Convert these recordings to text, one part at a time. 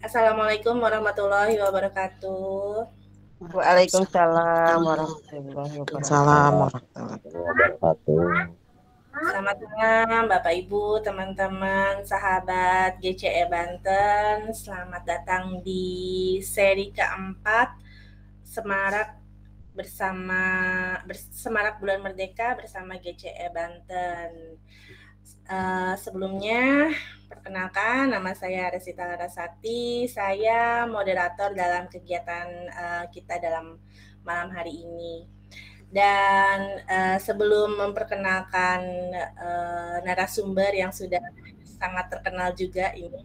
Assalamualaikum warahmatullahi wabarakatuh. Waalaikumsalam warahmatullahi Salam wabarakatuh. warahmatullahi wabarakatuh. Selamat malam Bapak Ibu, teman-teman, sahabat GCE Banten. Selamat datang di seri keempat Semarak Semarak Bulan Merdeka bersama GCE Banten. Sebelumnya, perkenalkan, nama saya Resita Larasati. Saya moderator dalam kegiatan kita dalam malam hari ini. Dan sebelum memperkenalkan narasumber yang sudah sangat terkenal juga ini,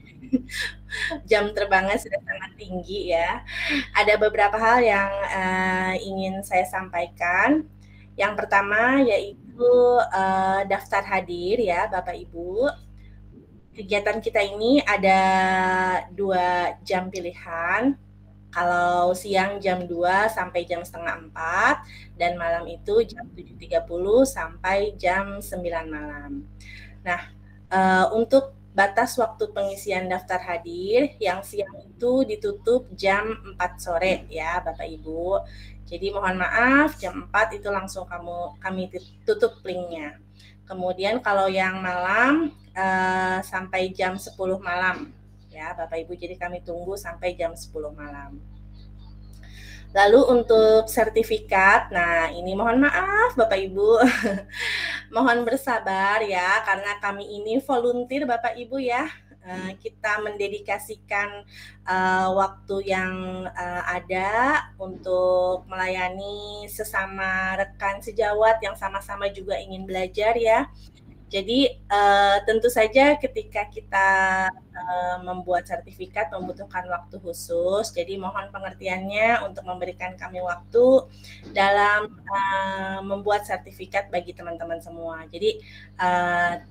jam terbangnya sudah sangat tinggi ya. Ada beberapa hal yang ingin saya sampaikan. Yang pertama yaitu daftar hadir ya Bapak Ibu. Kegiatan kita ini ada 2 jam pilihan. Kalau siang jam 2 sampai jam setengah 4 dan malam itu jam 7.30 sampai jam 9 malam. Nah, untuk batas waktu pengisian daftar hadir yang siang itu ditutup jam 4 sore ya Bapak Ibu. Jadi mohon maaf jam 4 itu langsung kami tutup linknya. Kemudian kalau yang malam sampai jam 10 malam ya Bapak Ibu, jadi kami tunggu sampai jam 10 malam. Lalu untuk sertifikat, nah ini mohon maaf Bapak Ibu, mohon bersabar ya, karena kami ini volunteer Bapak Ibu ya. Kita mendedikasikan waktu yang ada untuk melayani sesama rekan sejawat yang sama-sama juga ingin belajar ya. Jadi tentu saja ketika kita membuat sertifikat membutuhkan waktu khusus. Jadi mohon pengertiannya untuk memberikan kami waktu dalam membuat sertifikat bagi teman-teman semua. Jadi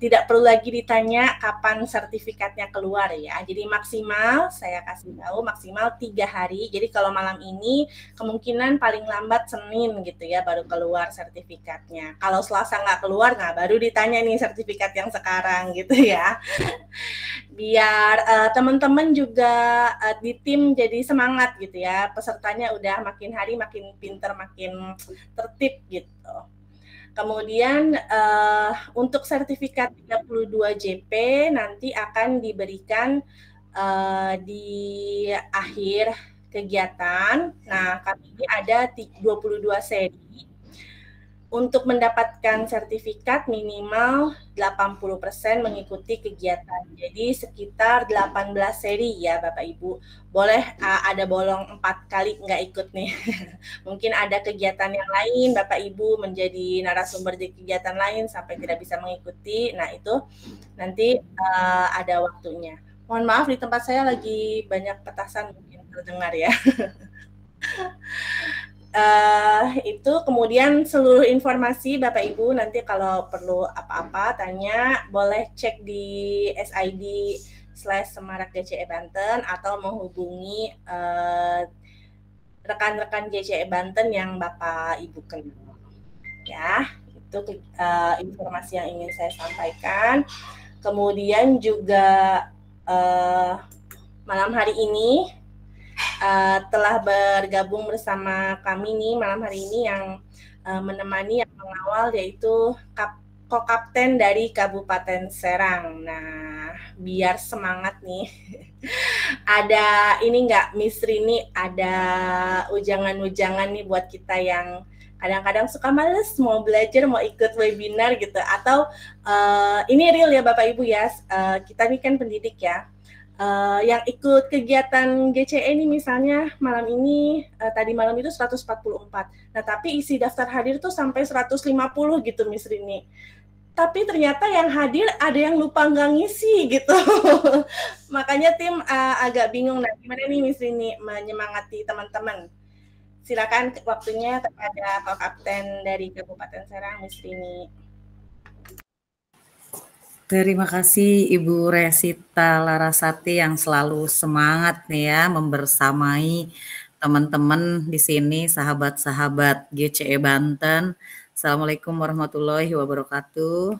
tidak perlu lagi ditanya kapan sertifikatnya keluar ya. Jadi maksimal, saya kasih tahu maksimal 3 hari. Jadi kalau malam ini kemungkinan paling lambat Senin gitu ya baru keluar sertifikatnya. Kalau Selasa nggak keluar, nah baru ditanya nih sertifikat yang sekarang gitu ya. Biar teman-teman juga di tim jadi semangat gitu ya. Pesertanya udah makin hari makin pinter, makin tertib gitu. Kemudian untuk sertifikat 32 JP nanti akan diberikan di akhir kegiatan. Nah, kami ini ada 22 seri. Untuk mendapatkan sertifikat minimal 80% mengikuti kegiatan. Jadi sekitar 18 seri ya Bapak Ibu. Boleh ada bolong 4 kali nggak ikut nih. Mungkin ada kegiatan yang lain Bapak Ibu menjadi narasumber di kegiatan lain sampai tidak bisa mengikuti. Nah itu nanti ada waktunya. Mohon maaf di tempat saya lagi banyak petasan mungkin terdengar ya. Itu kemudian seluruh informasi Bapak Ibu nanti kalau perlu apa-apa tanya boleh cek di SID/Semarak GCE Banten atau menghubungi rekan-rekan GCE Banten yang Bapak Ibu kenal ya. Itu informasi yang ingin saya sampaikan. Kemudian juga malam hari ini telah bergabung bersama kami nih malam hari ini yang menemani yang mengawal yaitu Kokapten dari Kabupaten Serang. Nah, biar semangat nih. Ada ini enggak Miss Rini, ada ujangan-ujangan nih buat kita yang kadang-kadang suka males mau belajar, mau ikut webinar gitu. Atau ini real ya Bapak Ibu ya, kita ini kan pendidik ya. Yang ikut kegiatan GCE ini misalnya malam ini tadi malam itu 144. Nah, tapi isi daftar hadir tuh sampai 150 gitu Miss Rini. Tapi ternyata yang hadir ada yang lupa nggak ngisi gitu. Makanya tim agak bingung. Nah, gimana nih Miss Rini menyemangati teman-teman? Silakan waktunya kepada Kokapten dari Kabupaten Serang, Miss Rini. Terima kasih Ibu Resita Larasati yang selalu semangat nih ya membersamai teman-teman di sini, sahabat-sahabat GCE Banten. Assalamualaikum warahmatullahi wabarakatuh.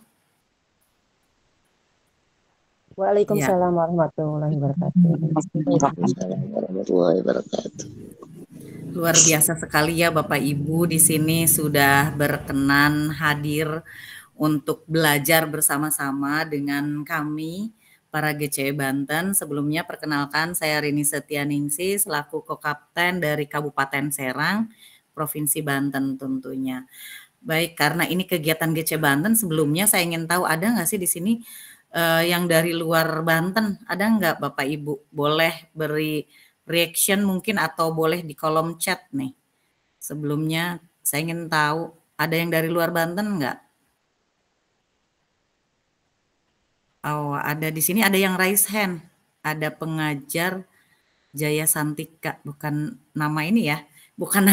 Waalaikumsalam warahmatullahi wabarakatuh. Waalaikumsalam warahmatullahi wabarakatuh. Luar biasa sekali ya Bapak Ibu di sini sudah berkenan hadir untuk belajar bersama-sama dengan kami para GCE Banten. Sebelumnya perkenalkan saya Rini Setianingsi selaku Kokapten dari Kabupaten Serang, Provinsi Banten tentunya. Baik, karena ini kegiatan GCE Banten, sebelumnya saya ingin tahu ada nggak sih di sini yang dari luar Banten? Ada nggak Bapak Ibu? Boleh beri reaction mungkin atau boleh di kolom chat nih. Sebelumnya saya ingin tahu ada yang dari luar Banten nggak? Oh, ada di sini ada yang raise hand. Ada pengajar Jaya Santika, bukan nama ini ya. Bukan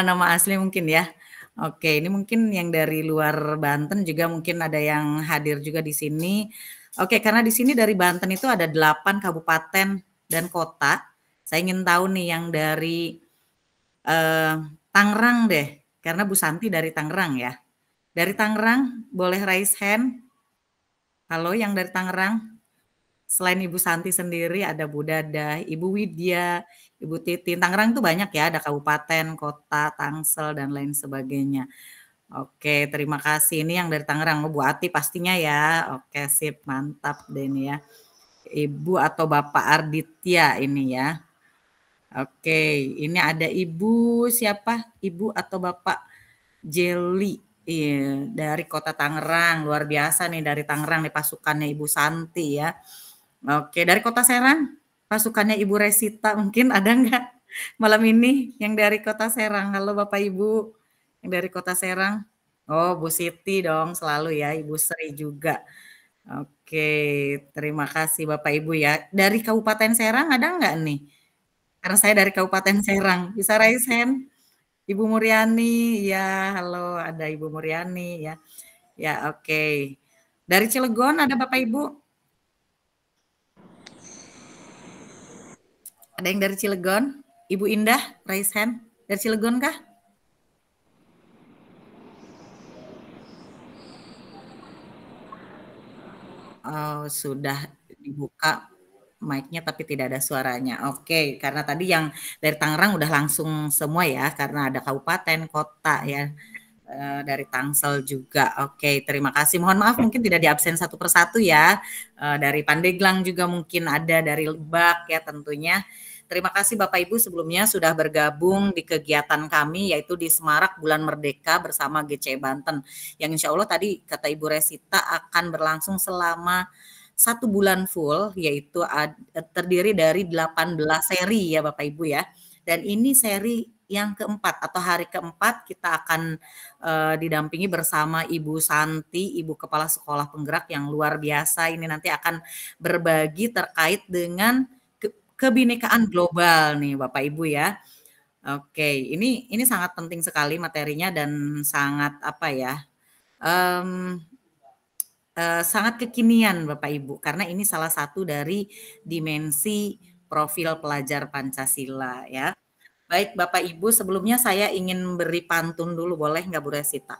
nama asli mungkin ya. Oke, ini mungkin yang dari luar Banten juga mungkin ada yang hadir juga di sini. Oke, karena di sini dari Banten itu ada 8 kabupaten dan kota. Saya ingin tahu nih yang dari Tangerang deh, karena Bu Santi dari Tangerang ya. Dari Tangerang boleh raise hand. Halo yang dari Tangerang. Selain Ibu Santi sendiri ada Bu Dada, Ibu Widya, Ibu Titin. Tangerang itu banyak ya, ada kabupaten, kota, Tangsel, dan lain sebagainya. Oke, terima kasih. Ini yang dari Tangerang, Bu Ati pastinya ya. Oke, sip, mantap deh ini ya. Ibu atau Bapak Arditya ini ya. Oke, ini ada Ibu siapa? Ibu atau Bapak Jelly dari Kota Tangerang. Luar biasa nih dari Tangerang nih pasukannya Ibu Santi ya. Oke, dari Kota Serang pasukannya Ibu Resita mungkin ada nggak malam ini yang dari Kota Serang? Halo Bapak Ibu yang dari Kota Serang. Oh, Bu Siti dong selalu ya, Ibu Sri juga. Oke, terima kasih Bapak Ibu ya. Dari Kabupaten Serang ada nggak nih? Karena saya dari Kabupaten Serang. Bisa raise hand? Ibu Muryani, ya halo ada Ibu Muryani ya. Ya oke. Dari Cilegon ada Bapak Ibu? Ada yang dari Cilegon? Ibu Indah, raise hand. Dari Cilegon kah? Oh, sudah dibuka mic-nya tapi tidak ada suaranya. Oke, karena tadi yang dari Tangerang udah langsung semua ya, karena ada kabupaten, kota ya, dari Tangsel juga. Oke, terima kasih. Mohon maaf mungkin tidak diabsen satu persatu ya. Dari Pandeglang juga mungkin ada, dari Lebak ya tentunya. Terima kasih Bapak Ibu sebelumnya sudah bergabung di kegiatan kami yaitu di Semarak Bulan Merdeka bersama GCE Banten. Yang insya Allah tadi kata Ibu Resita akan berlangsung selama 1 bulan full, yaitu terdiri dari 18 seri ya Bapak Ibu ya. Dan ini seri yang keempat atau hari keempat kita akan didampingi bersama Ibu Santi, Ibu Kepala Sekolah Penggerak yang luar biasa. Ini nanti akan berbagi terkait dengan kebinekaan global nih Bapak Ibu ya. Oke, ini sangat penting sekali materinya dan sangat apa ya? Sangat kekinian Bapak Ibu karena ini salah satu dari dimensi profil pelajar Pancasila ya. Baik Bapak Ibu sebelumnya saya ingin beri pantun dulu boleh nggak Bu Resita?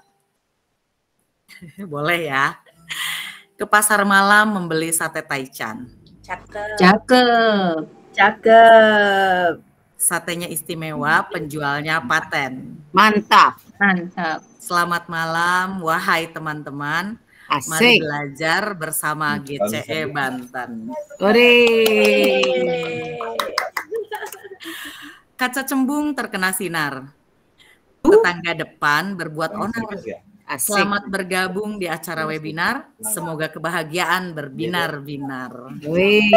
Boleh ya. Ke pasar malam membeli sate taichan. Cakep. Cakep. Cakep. Satenya istimewa, penjualnya paten. Mantap. Mantap. Selamat malam wahai teman-teman. Asik. Mari belajar bersama GCE Banten. Ore. Kaca cembung terkena sinar. Tetangga depan berbuat onar. Asik. Selamat bergabung di acara webinar. Semoga kebahagiaan berbinar-binar. Wih.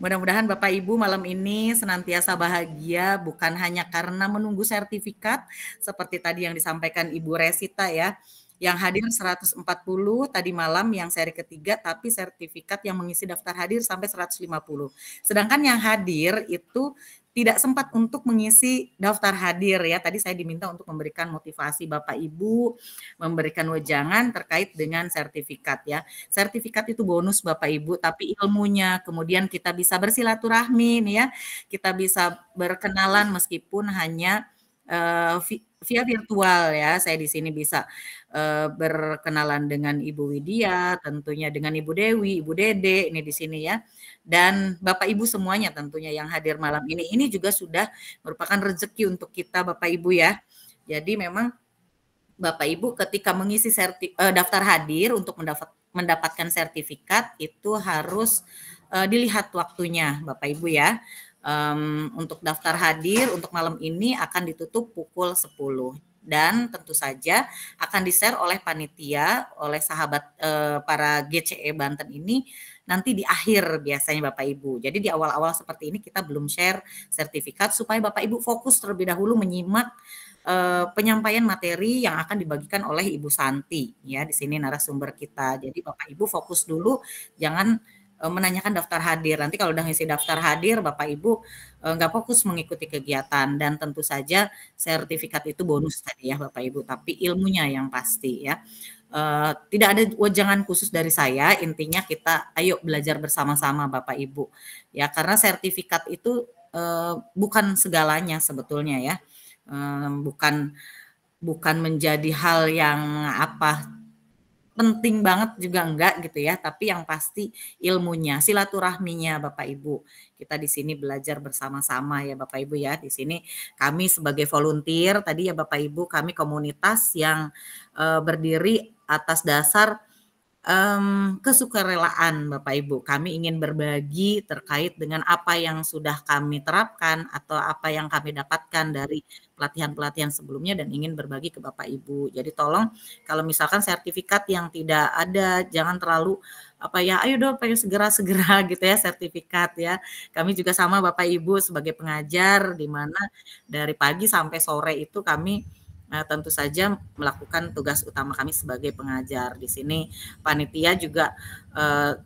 Mudah-mudahan Bapak Ibu malam ini senantiasa bahagia bukan hanya karena menunggu sertifikat seperti tadi yang disampaikan Ibu Resita ya. Yang hadir 140 tadi malam yang seri ketiga, tapi sertifikat yang mengisi daftar hadir sampai 150. Sedangkan yang hadir itu tidak sempat untuk mengisi daftar hadir ya. Tadi saya diminta untuk memberikan motivasi Bapak Ibu, memberikan wejangan terkait dengan sertifikat ya. Sertifikat itu bonus Bapak Ibu, tapi ilmunya kemudian kita bisa bersilaturahmi nih ya. Kita bisa berkenalan meskipun hanya via virtual ya. Saya di sini bisa berkenalan dengan Ibu Widya, tentunya dengan Ibu Dewi, Ibu Dede ini di sini ya. Dan Bapak Ibu semuanya tentunya yang hadir malam ini. Ini juga sudah merupakan rezeki untuk kita Bapak Ibu ya. Jadi memang Bapak Ibu ketika mengisi daftar hadir untuk mendapatkan sertifikat itu harus dilihat waktunya Bapak Ibu ya. Untuk daftar hadir untuk malam ini akan ditutup pukul 10 dan tentu saja akan di-share oleh panitia, oleh sahabat para GCE Banten ini nanti di akhir biasanya Bapak Ibu. Jadi di awal-awal seperti ini kita belum share sertifikat supaya Bapak Ibu fokus terlebih dahulu menyimak penyampaian materi yang akan dibagikan oleh Ibu Santi ya, di sini narasumber kita. Jadi Bapak Ibu fokus dulu, jangan menanyakan daftar hadir. Nanti kalau udah ngisi daftar hadir, Bapak Ibu nggak fokus mengikuti kegiatan. Dan tentu saja sertifikat itu bonus tadi ya Bapak Ibu, tapi ilmunya yang pasti ya. Tidak ada wejangan khusus dari saya, intinya kita ayo belajar bersama-sama Bapak Ibu. Ya, karena sertifikat itu bukan segalanya sebetulnya ya. Bukan menjadi hal yang penting banget juga enggak gitu ya, tapi yang pasti ilmunya, silaturahminya Bapak Ibu. Kita di sini belajar bersama-sama ya Bapak Ibu ya. Di sini kami sebagai volunteer tadi ya Bapak Ibu, kami komunitas yang berdiri atas dasar kesukarelaan Bapak Ibu. Kami ingin berbagi terkait dengan apa yang sudah kami terapkan atau apa yang kami dapatkan dari pelatihan-pelatihan sebelumnya dan ingin berbagi ke Bapak Ibu. Jadi tolong kalau misalkan sertifikat yang tidak ada, jangan terlalu ayo dong pengen segera-segera gitu ya sertifikat ya. Kami juga sama Bapak Ibu sebagai pengajar di mana dari pagi sampai sore itu kami tentu saja melakukan tugas utama kami sebagai pengajar. Di sini panitia juga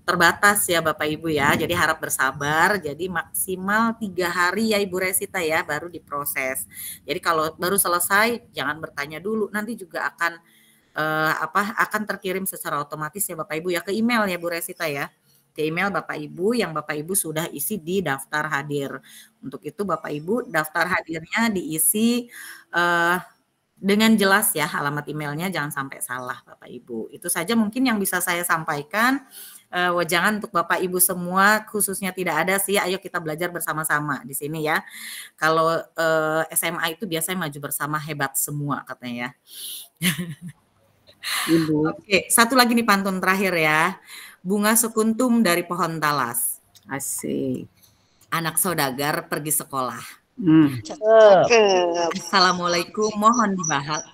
terbatas ya Bapak Ibu ya, jadi harap bersabar. Jadi maksimal 3 hari ya Ibu Resita ya baru diproses. Jadi kalau baru selesai jangan bertanya dulu, nanti juga akan terkirim secara otomatis ya Bapak Ibu ya ke email ya Bu Resita ya. Ke email Bapak Ibu yang Bapak Ibu sudah isi di daftar hadir. Untuk itu Bapak Ibu daftar hadirnya diisi dengan jelas ya, alamat emailnya jangan sampai salah Bapak Ibu. Itu saja mungkin yang bisa saya sampaikan. Wejangan untuk Bapak Ibu semua khususnya tidak ada sih, ayo kita belajar bersama-sama di sini ya. Kalau SMA itu biasanya maju bersama hebat semua katanya ya. Ibu. Oke, satu lagi nih pantun terakhir ya. Bunga sekuntum dari pohon talas. Asik. Anak saudagar pergi sekolah. Cakep. Assalamualaikum,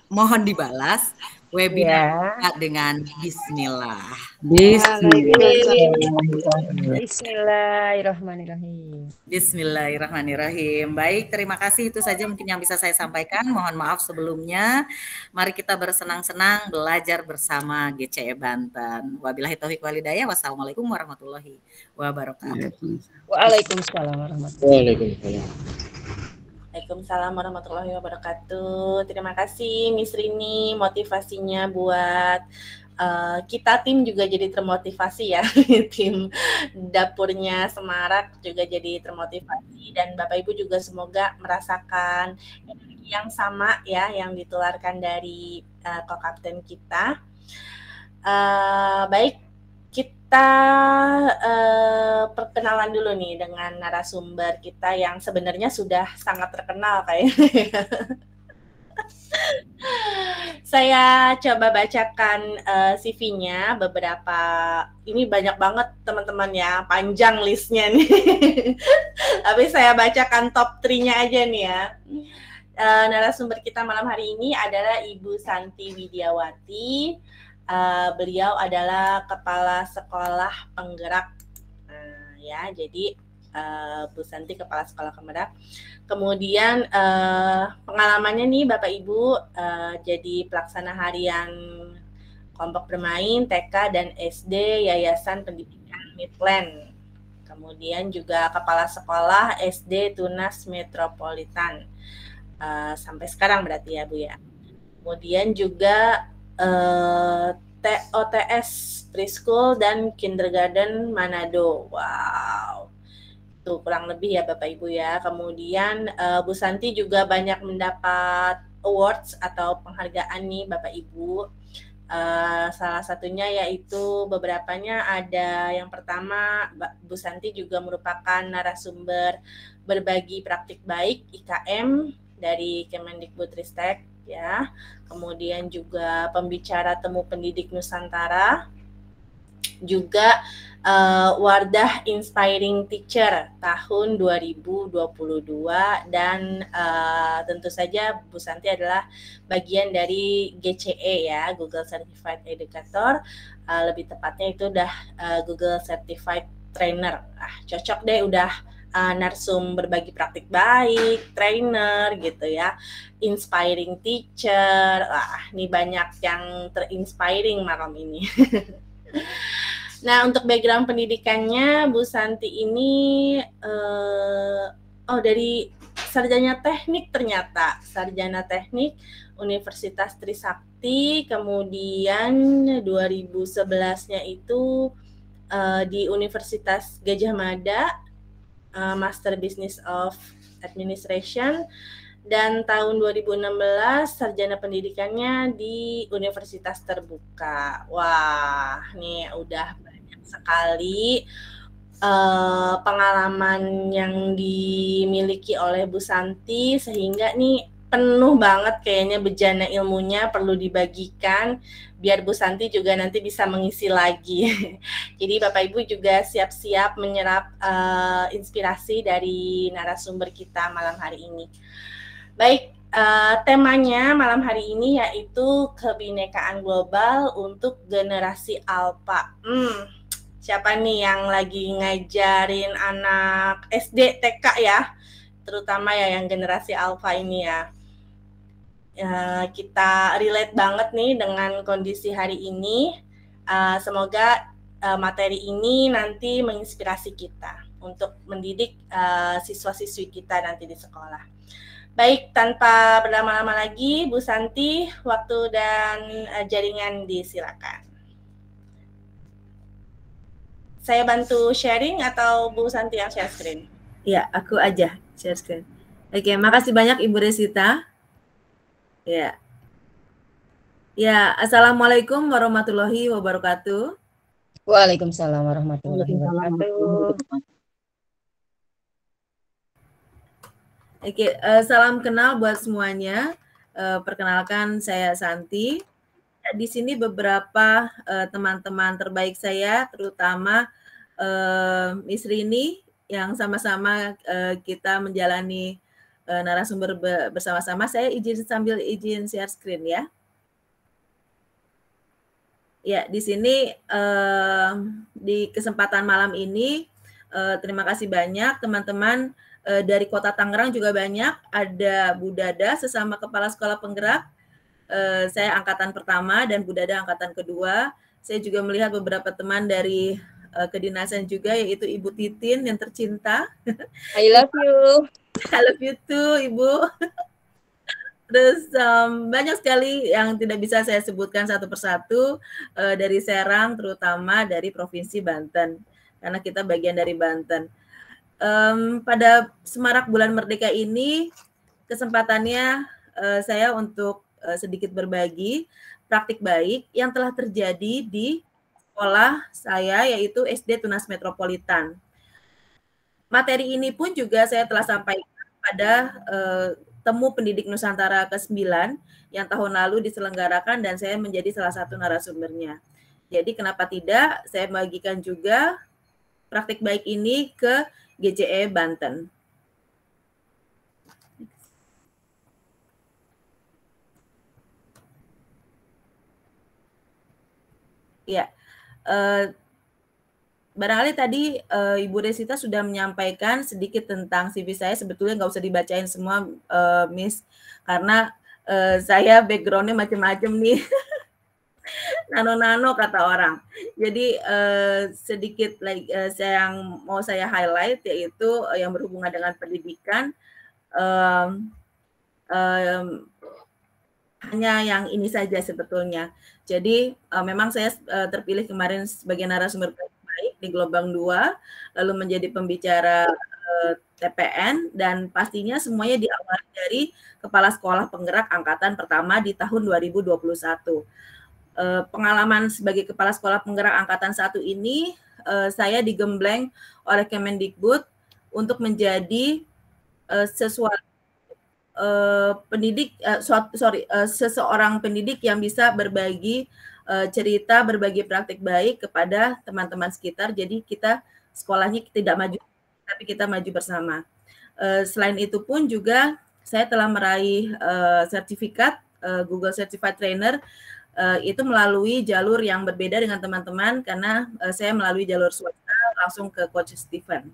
mohon dibalas webinar dengan bismillah. Bismillahirrahmanirrahim. Bismillahirrahmanirrahim. Baik, terima kasih, itu saja mungkin yang bisa saya sampaikan. Mohon maaf sebelumnya. Mari kita bersenang-senang belajar bersama GCE Banten. Wabillahi taufiq walhidayah. Wassalamualaikum warahmatullahi wabarakatuh. Waalaikumsalam warahmatullahi wabarakatuh. Waalaikumsalam warahmatullahi wabarakatuh. Terima kasih Miss Rini, motivasinya buat kita tim juga jadi termotivasi ya. Tim dapurnya Semarak juga jadi termotivasi dan Bapak Ibu juga semoga merasakan energi yang sama ya yang ditularkan dari co-kapten kita. Baik, kita perkenalan dulu nih dengan narasumber kita yang sebenarnya sudah sangat terkenal kayaknya. Saya coba bacakan CV-nya beberapa, ini banyak banget teman-teman ya, panjang listnya nih. Tapi saya bacakan top 3-nya aja nih ya. Narasumber kita malam hari ini adalah Ibu Santi Widiawati. Beliau adalah Kepala Sekolah Penggerak. Ya, jadi Bu Santi Kepala Sekolah Penggerak. Kemudian pengalamannya nih Bapak Ibu jadi pelaksana harian kelompok bermain TK dan SD Yayasan Pendidikan Midland. Kemudian juga Kepala Sekolah SD Tunas Metropolitan. Sampai sekarang berarti ya Bu ya. Kemudian juga OTS Preschool dan Kindergarten Manado. Wow. Itu kurang lebih ya Bapak Ibu ya. Kemudian Bu Santi juga banyak mendapat awards atau penghargaan nih Bapak Ibu. Salah satunya yaitu beberapanya ada yang pertama Bu Santi juga merupakan narasumber berbagi praktik baik IKM dari Kemendikbudristek ya. Kemudian juga pembicara temu pendidik Nusantara, juga Wardah Inspiring Teacher tahun 2022 dan tentu saja Bu Santi adalah bagian dari GCE ya, Google Certified Educator, lebih tepatnya itu udah Google Certified Trainer. Cocok deh udah narsum berbagi praktik baik, trainer gitu ya, inspiring teacher. Ini banyak yang terinspiring malam ini. Nah, untuk background pendidikannya, Bu Santi ini dari sarjana teknik ternyata. Sarjana teknik Universitas Trisakti, kemudian 2011-nya itu di Universitas Gadjah Mada, Master Business of Administration, dan tahun 2016 sarjana pendidikannya di Universitas Terbuka. Wah, nih udah banyak sekali pengalaman yang dimiliki oleh Bu Santi, sehingga nih penuh banget kayaknya bejana ilmunya, perlu dibagikan biar Bu Santi juga nanti bisa mengisi lagi. Jadi Bapak Ibu juga siap-siap menyerap inspirasi dari narasumber kita malam hari ini. Baik, temanya malam hari ini yaitu kebinekaan global untuk generasi alpha. Siapa nih yang lagi ngajarin anak SD, TK ya, terutama ya yang generasi alpha ini ya. Kita relate banget nih dengan kondisi hari ini. Semoga materi ini nanti menginspirasi kita untuk mendidik siswa-siswi kita nanti di sekolah. Baik, tanpa berlama-lama lagi, Bu Santi, waktu dan jaringan disilakan. Saya bantu sharing atau Bu Santi yang share screen? Ya, aku aja share screen. Oke, makasih banyak Ibu Resita. Ya. Ya, Assalamualaikum warahmatullahi wabarakatuh. Waalaikumsalam warahmatullahi wabarakatuh. Oke, salam kenal buat semuanya. Perkenalkan, saya Santi. Di sini beberapa teman-teman terbaik saya, terutama Miss Rini, yang sama-sama kita menjalani narasumber bersama-sama. Saya sambil izin share screen ya. Ya, di sini di kesempatan malam ini terima kasih banyak teman-teman dari Kota Tangerang juga banyak. Ada Bu Dada sesama Kepala Sekolah Penggerak. Saya angkatan pertama dan Bu Dada angkatan kedua. Saya juga melihat beberapa teman dari kedinasan juga, yaitu Ibu Titin yang tercinta. I love you. I love you too, Ibu. Terus banyak sekali yang tidak bisa saya sebutkan satu persatu dari Serang, terutama dari Provinsi Banten, karena kita bagian dari Banten. Pada Semarak Bulan Merdeka ini, kesempatannya saya untuk sedikit berbagi praktik baik yang telah terjadi di sekolah saya, yaitu SD Tunas Metropolitan. Materi ini pun juga saya telah sampaikan pada Temu Pendidik Nusantara ke-9 yang tahun lalu diselenggarakan dan saya menjadi salah satu narasumbernya. Jadi kenapa tidak saya bagikan juga praktik baik ini ke GCE Banten. Ya, barangkali tadi Ibu Resita sudah menyampaikan sedikit tentang CV saya. Sebetulnya nggak usah dibacain semua, Miss, karena saya background-nya macam-macam nih. Nano-nano kata orang. Jadi sedikit yang mau saya highlight yaitu yang berhubungan dengan pendidikan. Hanya yang ini saja sebetulnya. Jadi memang saya terpilih kemarin sebagai narasumber baik di gelombang 2, lalu menjadi pembicara TPN, dan pastinya semuanya diawali dari Kepala Sekolah Penggerak Angkatan Pertama di tahun 2021. Pengalaman sebagai Kepala Sekolah Penggerak Angkatan 1 ini saya digembleng oleh Kemendikbud untuk menjadi seseorang pendidik yang bisa berbagi cerita, berbagi praktik baik kepada teman-teman sekitar. Jadi kita sekolahnya tidak maju, tapi kita maju bersama. Selain itu pun juga saya telah meraih sertifikat Google Certified Trainer, itu melalui jalur yang berbeda dengan teman-teman, karena saya melalui jalur swasta langsung ke Coach Stephen.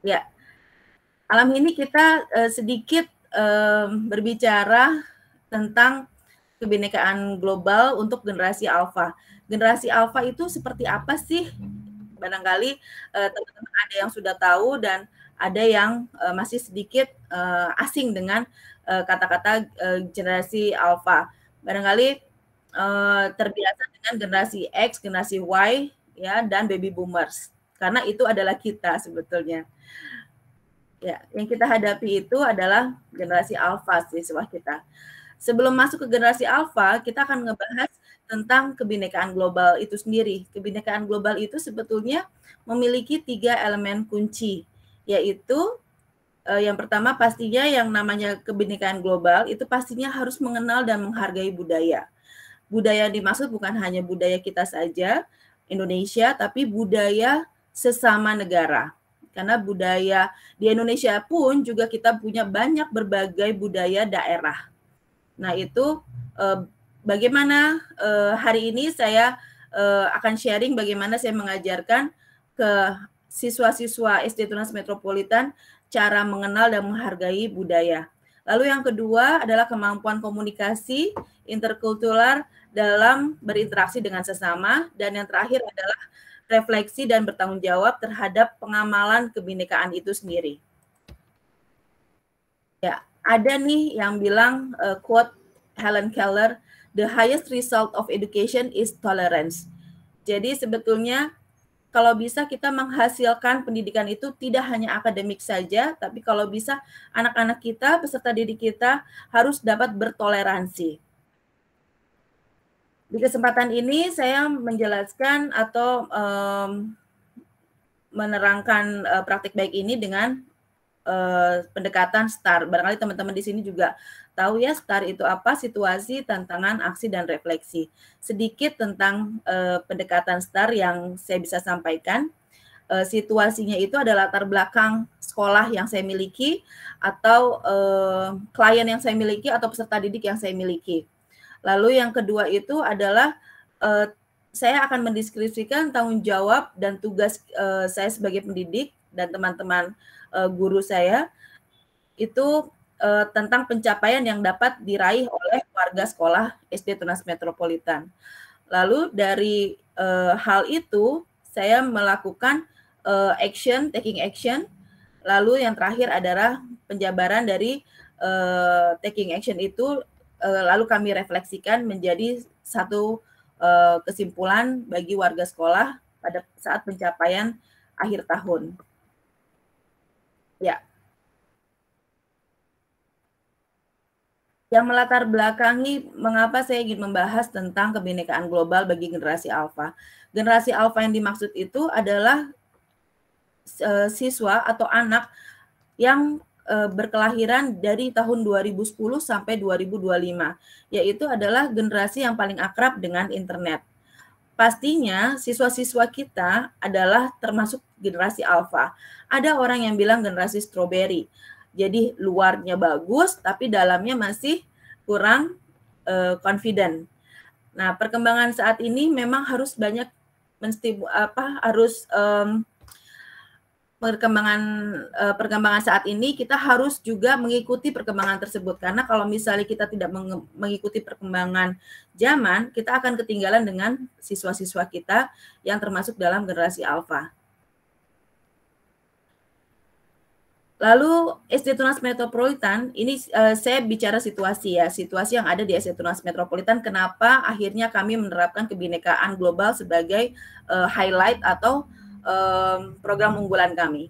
Ya, malam ini kita sedikit berbicara tentang kebinekaan global untuk generasi alfa. Generasi alfa itu seperti apa sih? Barangkali teman-teman ada yang sudah tahu dan ada yang masih sedikit asing dengan kata-kata generasi alfa. Barangkali terbiasa dengan generasi X, generasi Y, ya, dan baby boomers. Karena itu adalah kita sebetulnya. Ya, yang kita hadapi itu adalah generasi alfa siswa kita. Sebelum masuk ke generasi alfa, kita akan ngebahas tentang kebinekaan global itu sendiri. Kebinekaan global itu sebetulnya memiliki 3 elemen kunci, yaitu yang pertama pastinya yang namanya kebinekaan global itu pastinya harus mengenal dan menghargai budaya. Budaya dimaksud bukan hanya budaya kita saja, Indonesia, tapi budaya sesama negara. Karena budaya di Indonesia pun juga kita punya banyak berbagai budaya daerah. Nah itu bagaimana hari ini saya akan sharing bagaimana saya mengajarkan ke siswa-siswa SD Tunas Metropolitan cara mengenal dan menghargai budaya. Lalu yang kedua adalah kemampuan komunikasi interkultural dalam berinteraksi dengan sesama, dan yang terakhir adalah refleksi dan bertanggung jawab terhadap pengamalan kebinekaan itu sendiri. Ya, ada nih yang bilang quote Helen Keller, "The highest result of education is tolerance." Jadi sebetulnya kalau bisa kita menghasilkan pendidikan itu tidak hanya akademik saja, tapi kalau bisa anak-anak kita, peserta didik kita harus dapat bertoleransi. Di kesempatan ini saya menjelaskan atau menerangkan praktik baik ini dengan pendekatan STAR. Barangkali teman-teman di sini juga tahu ya STAR itu apa, situasi, tantangan, aksi, dan refleksi. Sedikit tentang pendekatan STAR yang saya bisa sampaikan. Situasinya itu adalah latar belakang sekolah yang saya miliki, atau klien yang saya miliki, atau peserta didik yang saya miliki. Lalu yang kedua itu adalah saya akan mendeskripsikan tanggung jawab dan tugas saya sebagai pendidik dan teman-teman guru saya itu tentang pencapaian yang dapat diraih oleh warga sekolah SD Tunas Metropolitan. Lalu dari hal itu saya melakukan taking action. Lalu yang terakhir adalah penjabaran dari taking action itu, lalu kami refleksikan menjadi satu kesimpulan bagi warga sekolah pada saat pencapaian akhir tahun. Ya. Yang melatar belakangi mengapa saya ingin membahas tentang kebinekaan global bagi generasi alfa. Generasi alfa yang dimaksud itu adalah siswa atau anak yang berkelahiran dari tahun 2010 sampai 2025, yaitu adalah generasi yang paling akrab dengan internet. Pastinya siswa-siswa kita adalah termasuk generasi alfa. Ada orang yang bilang generasi strawberry. Jadi luarnya bagus tapi dalamnya masih kurang confident. Nah, perkembangan saat ini memang harus banyak perkembangan saat ini kita harus juga mengikuti perkembangan tersebut, karena kalau misalnya kita tidak mengikuti perkembangan zaman, kita akan ketinggalan dengan siswa-siswa kita yang termasuk dalam generasi alfa. Lalu SD Tunas Metropolitan, ini saya bicara situasi ya, situasi yang ada di SD Tunas Metropolitan, kenapa akhirnya kami menerapkan kebinekaan global sebagai highlight atau program unggulan kami.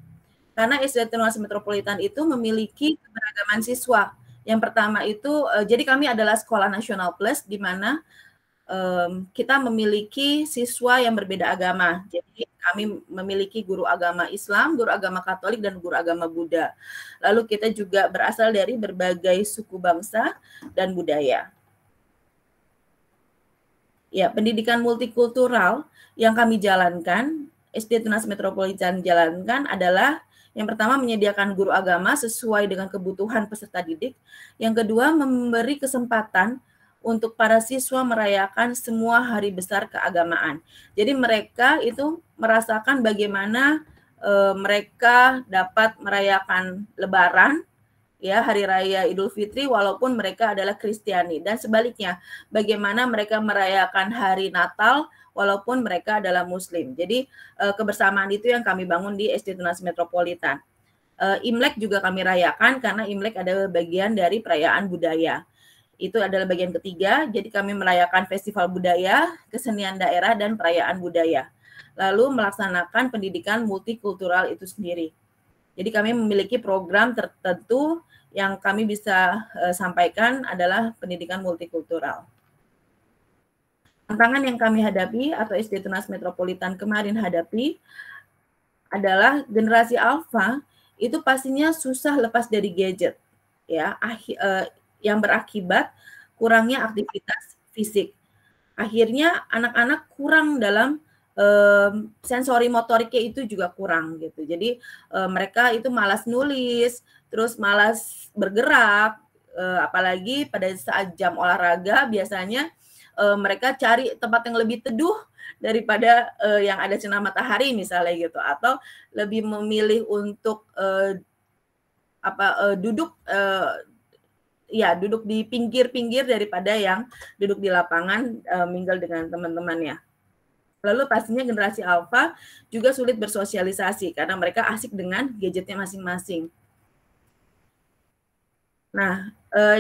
Karena SD Ternate Metropolitan itu memiliki keberagaman siswa. Yang pertama itu, jadi kami adalah sekolah nasional plus, di mana kita memiliki siswa yang berbeda agama. Jadi kami memiliki guru agama Islam, guru agama Katolik, dan guru agama Buddha. Lalu kita juga berasal dari berbagai suku bangsa dan budaya. Ya, pendidikan multikultural yang kami jalankan, SD Ternate Metropolitan jalankan adalah yang pertama menyediakan guru agama sesuai dengan kebutuhan peserta didik. Yang kedua memberi kesempatan untuk para siswa merayakan semua hari besar keagamaan. Jadi mereka itu merasakan bagaimana mereka dapat merayakan Lebaran, ya, Hari Raya Idul Fitri, walaupun mereka adalah Kristiani. Dan sebaliknya, bagaimana mereka merayakan Hari Natal, walaupun mereka adalah Muslim. Jadi kebersamaan itu yang kami bangun di SD Ternate Metropolitan. Imlek juga kami rayakan karena Imlek adalah bagian dari perayaan budaya. Itu adalah bagian ketiga, jadi kami merayakan festival budaya, kesenian daerah, dan perayaan budaya. Lalu melaksanakan pendidikan multikultural itu sendiri. Jadi kami memiliki program tertentu yang kami bisa sampaikan adalah pendidikan multikultural. Tantangan yang kami hadapi atau SD Ternate Metropolitan kemarin hadapi adalah generasi alfa itu pastinya susah lepas dari gadget, ya, yang berakibat kurangnya aktivitas fisik. Akhirnya anak-anak kurang dalam sensori motoriknya itu juga kurang gitu. Jadi mereka itu malas nulis, terus malas bergerak, apalagi pada saat jam olahraga biasanya mereka cari tempat yang lebih teduh daripada yang ada sinar matahari misalnya gitu, atau lebih memilih untuk duduk duduk di pinggir-pinggir daripada yang duduk di lapangan mingle dengan teman-temannya. Lalu pastinya generasi alfa juga sulit bersosialisasi karena mereka asik dengan gadgetnya masing-masing. Nah,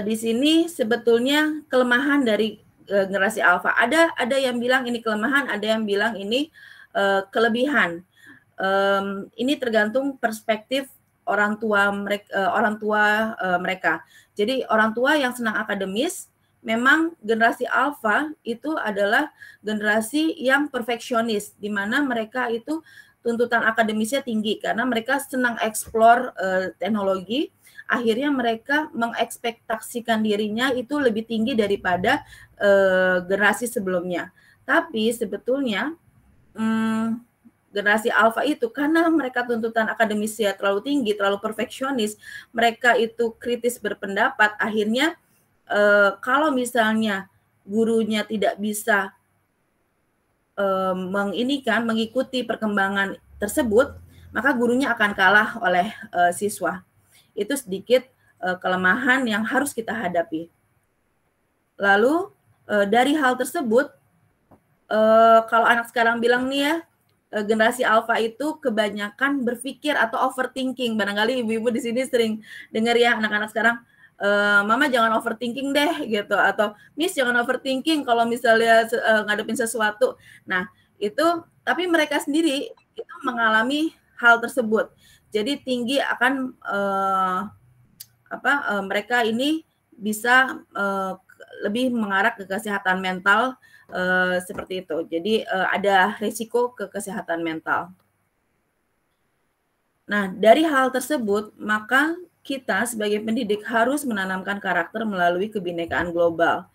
di sini sebetulnya kelemahan dari generasi alfa. Ada yang bilang ini kelemahan, ada yang bilang ini kelebihan. Ini tergantung perspektif orang tua mereka. Jadi orang tua yang senang akademis, memang generasi alfa itu adalah generasi yang perfeksionis, di mana mereka itu tuntutan akademisnya tinggi karena mereka senang eksplor teknologi. Akhirnya mereka mengekspektasikan dirinya itu lebih tinggi daripada generasi sebelumnya. Tapi sebetulnya generasi alfa itu karena mereka tuntutan akademisnya terlalu tinggi, terlalu perfeksionis, mereka itu kritis berpendapat, akhirnya kalau misalnya gurunya tidak bisa mengikuti perkembangan tersebut, maka gurunya akan kalah oleh siswa. Itu sedikit kelemahan yang harus kita hadapi. Lalu dari hal tersebut, kalau anak sekarang bilang nih ya, generasi alfa itu kebanyakan berpikir atau overthinking. Barangkali ibu-ibu di sini sering dengar ya anak-anak sekarang, Mama jangan overthinking deh gitu, atau Miss jangan overthinking kalau misalnya ngadepin sesuatu. Nah, itu tapi mereka sendiri itu mengalami hal tersebut. Jadi tinggi akan mereka ini bisa lebih mengarah ke kesehatan mental seperti itu. Jadi ada risiko ke kesehatan mental. Nah, dari hal tersebut, maka kita sebagai pendidik harus menanamkan karakter melalui kebinekaan global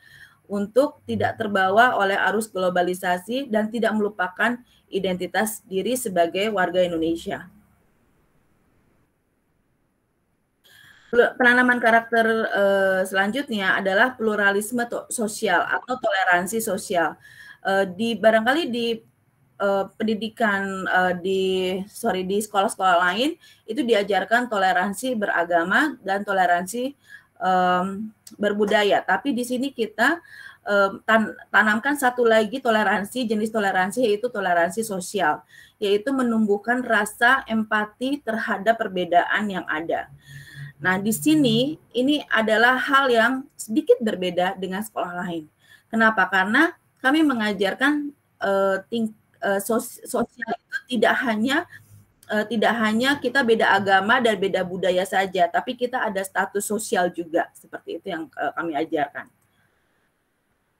untuk tidak terbawa oleh arus globalisasi dan tidak melupakan identitas diri sebagai warga Indonesia. Penanaman karakter selanjutnya adalah pluralisme sosial atau toleransi sosial. Barangkali di pendidikan di sekolah-sekolah lain itu diajarkan toleransi beragama dan toleransi berbudaya. Tapi di sini kita tanamkan satu lagi toleransi, jenis toleransi yaitu toleransi sosial, yaitu menumbuhkan rasa empati terhadap perbedaan yang ada. Nah, di sini ini adalah hal yang sedikit berbeda dengan sekolah lain. Kenapa? Karena kami mengajarkan sosial itu tidak hanya tidak hanya kita beda agama dan beda budaya saja, tapi kita ada status sosial juga, seperti itu yang kami ajarkan.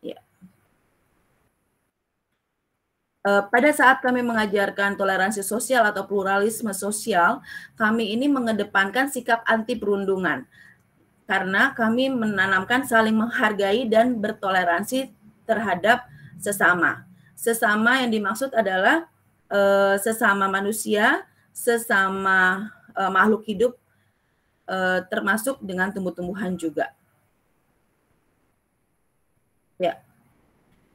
Ya. Pada saat kami mengajarkan toleransi sosial atau pluralisme sosial, kami ini mengedepankan sikap anti perundungan, karena kami menanamkan saling menghargai dan bertoleransi terhadap sesama. Sesama yang dimaksud adalah sesama manusia, sesama makhluk hidup, termasuk dengan tumbuh-tumbuhan juga. Ya.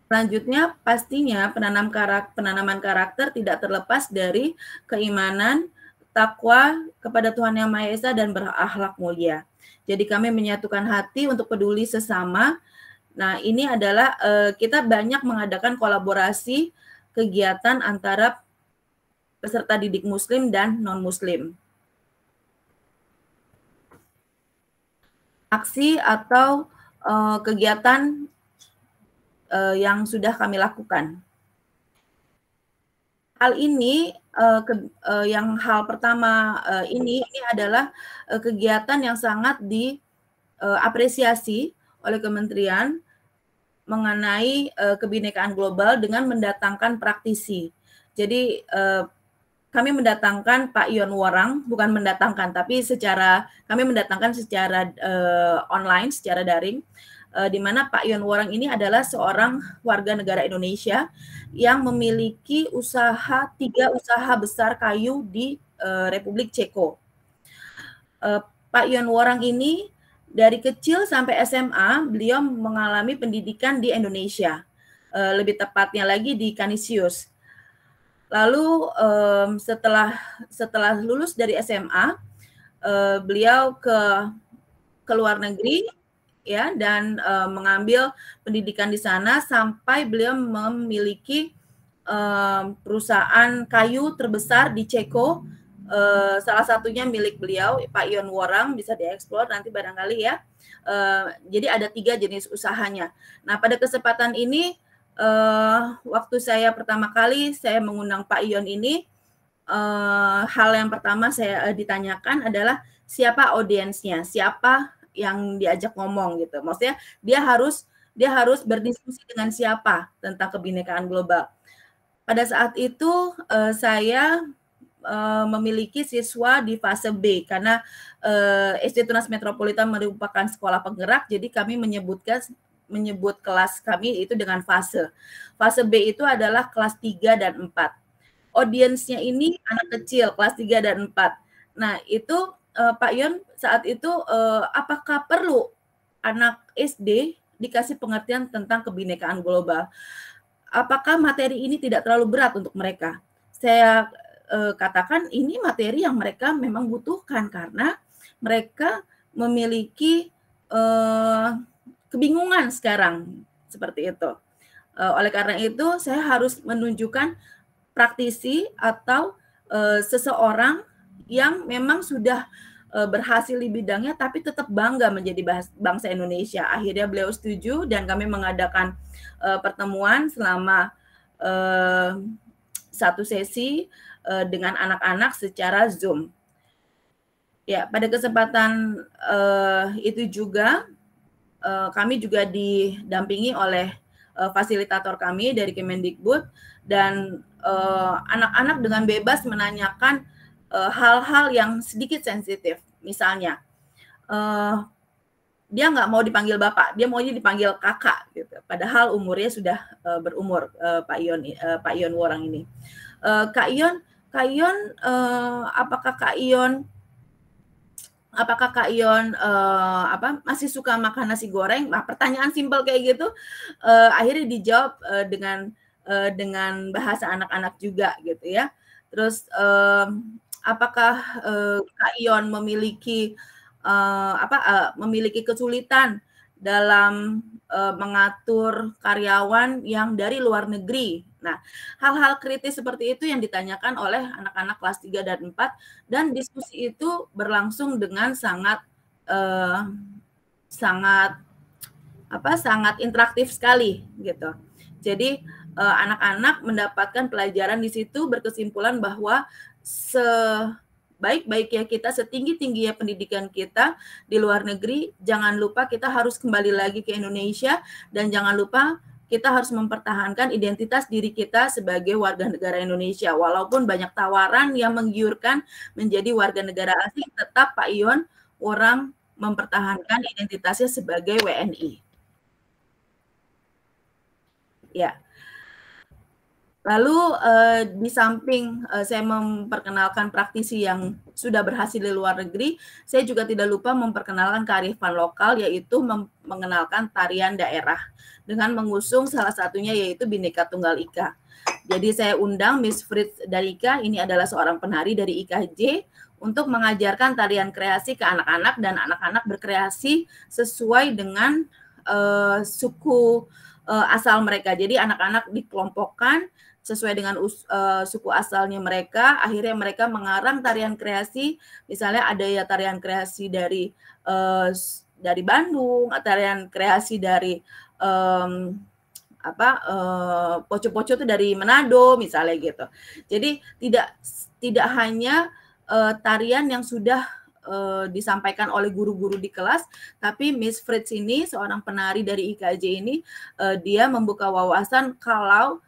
Selanjutnya, pastinya penanaman karakter tidak terlepas dari keimanan, takwa kepada Tuhan Yang Maha Esa dan berakhlak mulia. Jadi kami menyatukan hati untuk peduli sesama. Nah, ini adalah kita banyak mengadakan kolaborasi kegiatan antara peserta didik muslim dan non-muslim. Aksi atau kegiatan yang sudah kami lakukan. Hal ini, hal pertama ini adalah kegiatan yang sangat diapresiasi oleh kementerian mengenai kebinekaan global dengan mendatangkan praktisi. Jadi kami mendatangkan Pak Ion Worang, bukan mendatangkan, tapi kami mendatangkan secara online, secara daring, di mana Pak Ion Worang ini adalah seorang warga negara Indonesia yang memiliki 3 usaha besar kayu di Republik Ceko. Pak Ion Worang ini dari kecil sampai SMA, beliau mengalami pendidikan di Indonesia, lebih tepatnya lagi di Canisius. Lalu setelah lulus dari SMA, beliau ke luar negeri, ya, dan mengambil pendidikan di sana sampai beliau memiliki perusahaan kayu terbesar di Ceko. Salah satunya milik beliau, Pak Ion Worang, bisa dieksplor nanti barangkali ya. Jadi ada 3 jenis usahanya. Nah, pada kesempatan ini waktu saya pertama kali saya mengundang Pak Ion ini, hal yang pertama saya ditanyakan adalah siapa audiensnya, siapa yang diajak ngomong gitu. Maksudnya dia harus berdiskusi dengan siapa tentang kebinekaan global. Pada saat itu saya memiliki siswa di fase B karena SD Tunas Metropolitan merupakan sekolah penggerak, jadi kami menyebut kelas kami itu dengan fase. Fase B itu adalah kelas 3 dan 4. Audiensnya ini anak kecil, kelas 3 dan 4. Nah, itu Pak Ion saat itu apakah perlu anak SD dikasih pengertian tentang kebinekaan global? Apakah materi ini tidak terlalu berat untuk mereka? Saya katakan ini materi yang mereka memang butuhkan karena mereka memiliki kebingungan sekarang seperti itu. Oleh karena itu saya harus menunjukkan praktisi atau seseorang yang memang sudah berhasil di bidangnya tapi tetap bangga menjadi bangsa Indonesia. Akhirnya beliau setuju dan kami mengadakan pertemuan selama 1 sesi dengan anak-anak secara Zoom. Ya, pada kesempatan itu juga kami juga didampingi oleh fasilitator kami dari Kemendikbud dan anak-anak dengan bebas menanyakan hal-hal yang sedikit sensitif. Misalnya, dia nggak mau dipanggil bapak, dia maunya dipanggil kakak, gitu. Padahal umurnya sudah berumur Pak Ion Worang ini. Kak Ion, apakah Kak Ion masih suka makan nasi goreng? Nah, pertanyaan simpel kayak gitu akhirnya dijawab dengan bahasa anak-anak juga gitu ya. Terus apakah Kak Ion memiliki kesulitan dalam mengatur karyawan yang dari luar negeri? Nah, hal-hal kritis seperti itu yang ditanyakan oleh anak-anak kelas 3 dan 4 dan diskusi itu berlangsung dengan sangat interaktif sekali gitu. Jadi anak-anak mendapatkan pelajaran di situ, berkesimpulan bahwa sebaik-baiknya kita, setinggi-tingginya pendidikan kita di luar negeri, jangan lupa kita harus kembali lagi ke Indonesia, dan jangan lupa kita harus mempertahankan identitas diri kita sebagai warga negara Indonesia. Walaupun banyak tawaran yang menggiurkan menjadi warga negara asing, tetap Pak Ion orang mempertahankan identitasnya sebagai WNI. Ya. Lalu di samping saya memperkenalkan praktisi yang sudah berhasil di luar negeri, saya juga tidak lupa memperkenalkan kearifan lokal, yaitu mengenalkan tarian daerah dengan mengusung salah satunya yaitu Bhinneka Tunggal Ika. Jadi saya undang Miss Fritz dari Ika, ini adalah seorang penari dari IKJ, untuk mengajarkan tarian kreasi ke anak-anak, dan anak-anak berkreasi sesuai dengan suku asal mereka. Jadi anak-anak dikelompokkan sesuai dengan suku asalnya mereka. Akhirnya mereka mengarang tarian kreasi. Misalnya ada ya tarian kreasi dari Bandung, tarian kreasi dari Poco-Poco itu dari Manado misalnya gitu. Jadi tidak hanya tarian yang sudah disampaikan oleh guru-guru di kelas, tapi Miss Fritz ini seorang penari dari IKJ ini dia membuka wawasan kalau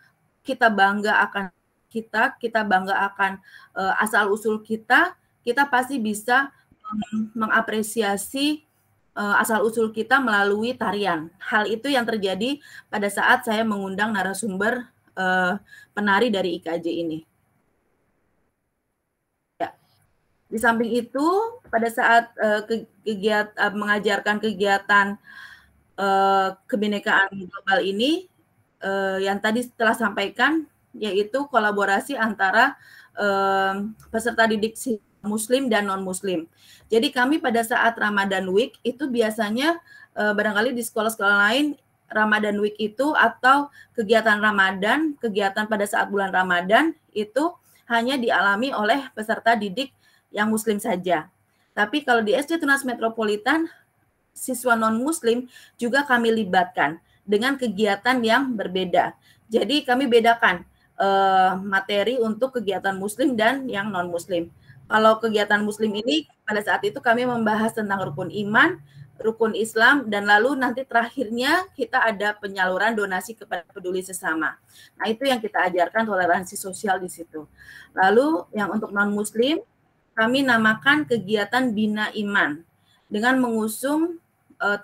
kita bangga akan kita bangga akan asal usul kita pasti bisa mengapresiasi asal usul kita melalui tarian. Hal itu yang terjadi pada saat saya mengundang narasumber penari dari IKJ ini. Ya. Di samping itu, pada saat mengajarkan kegiatan kebinekaan global ini, yang tadi telah sampaikan, yaitu kolaborasi antara peserta didik Muslim dan non-Muslim. Jadi kami pada saat Ramadan Week itu biasanya barangkali di sekolah-sekolah lain Ramadan Week itu atau kegiatan Ramadan, kegiatan pada saat bulan Ramadan itu hanya dialami oleh peserta didik yang Muslim saja. Tapi kalau di SD Tunas Metropolitan, siswa non-Muslim juga kami libatkan dengan kegiatan yang berbeda. Jadi kami bedakan materi untuk kegiatan Muslim dan yang non-Muslim. Kalau kegiatan Muslim ini pada saat itu kami membahas tentang rukun iman, rukun Islam, dan lalu nanti terakhirnya kita ada penyaluran donasi kepada peduli sesama. Nah itu yang kita ajarkan, toleransi sosial di situ. Lalu yang untuk non-Muslim kami namakan kegiatan Bina Iman dengan mengusung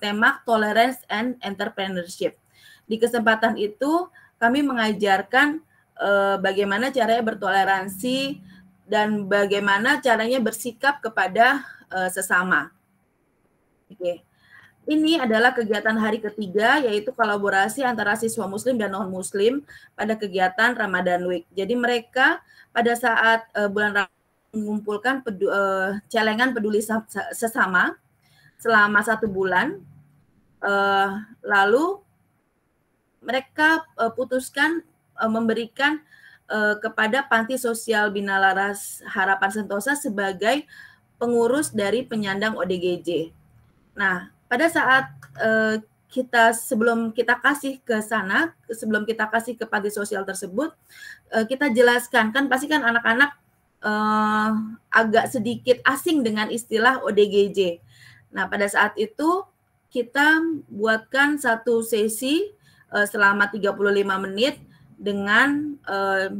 tema Tolerance and Entrepreneurship. Di kesempatan itu kami mengajarkan bagaimana caranya bertoleransi dan bagaimana caranya bersikap kepada sesama. Oke. Ini adalah kegiatan hari ketiga, yaitu kolaborasi antara siswa Muslim dan non-Muslim pada kegiatan Ramadan Week. Jadi mereka pada saat bulan Ramadan mengumpulkan celengan peduli sesama selama 1 bulan. Lalu mereka putuskan memberikan kepada Panti Sosial Bina Laras Harapan Sentosa sebagai pengurus dari penyandang ODGJ. Nah, pada saat sebelum kita kasih ke sana, sebelum kita kasih ke panti sosial tersebut, kita jelaskan, kan pasti kan anak-anak agak sedikit asing dengan istilah ODGJ. Nah, pada saat itu kita buatkan satu sesi selama 35 menit dengan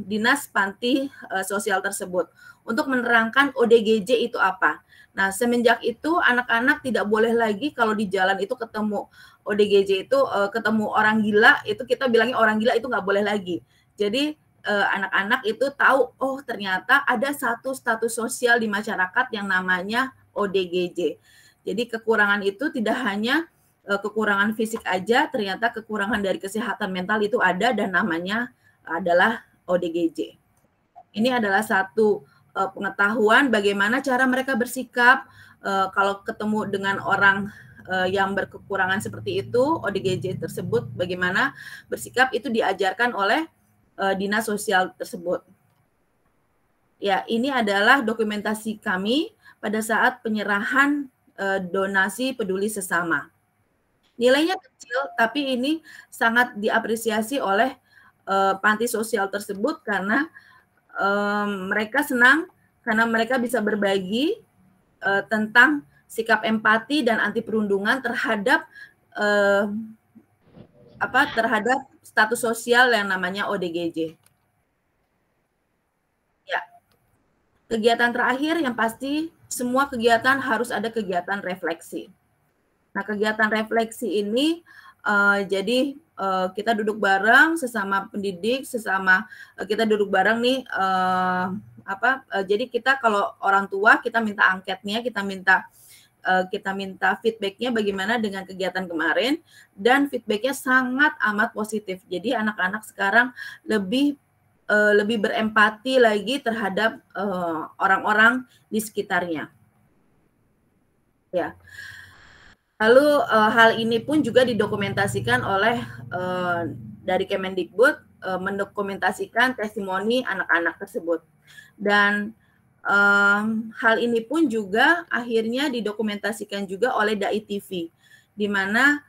dinas panti sosial tersebut untuk menerangkan ODGJ itu apa. Nah, semenjak itu anak-anak tidak boleh lagi kalau di jalan itu ketemu ODGJ itu ketemu orang gila, itu kita bilangnya orang gila itu nggak boleh lagi. Jadi anak-anak itu tahu, oh ternyata ada satu status sosial di masyarakat yang namanya ODGJ. Jadi kekurangan itu tidak hanya kekurangan fisik aja, ternyata kekurangan dari kesehatan mental itu ada dan namanya adalah ODGJ. Ini adalah satu pengetahuan bagaimana cara mereka bersikap kalau ketemu dengan orang yang berkekurangan seperti itu, ODGJ tersebut, bagaimana bersikap itu diajarkan oleh dinas sosial tersebut. Ya, ini adalah dokumentasi kami pada saat penyerahan donasi peduli sesama. Nilainya kecil, tapi ini sangat diapresiasi oleh panti sosial tersebut karena mereka senang karena mereka bisa berbagi tentang sikap empati dan anti perundungan terhadap terhadap status sosial yang namanya ODGJ. Ya. Kegiatan terakhir yang pasti semua kegiatan harus ada kegiatan refleksi. Nah, kegiatan refleksi ini jadi kita duduk bareng sesama pendidik, kita duduk bareng nih jadi kita kalau orang tua kita minta angketnya, kita minta feedbacknya bagaimana dengan kegiatan kemarin, dan feedbacknya sangat amat positif. Jadi anak-anak sekarang lebih berempati lagi terhadap orang-orang di sekitarnya. Ya. Lalu hal ini pun juga didokumentasikan oleh dari Kemendikbud, mendokumentasikan testimoni anak-anak tersebut. Dan hal ini pun juga akhirnya didokumentasikan juga oleh Dai TV, di mana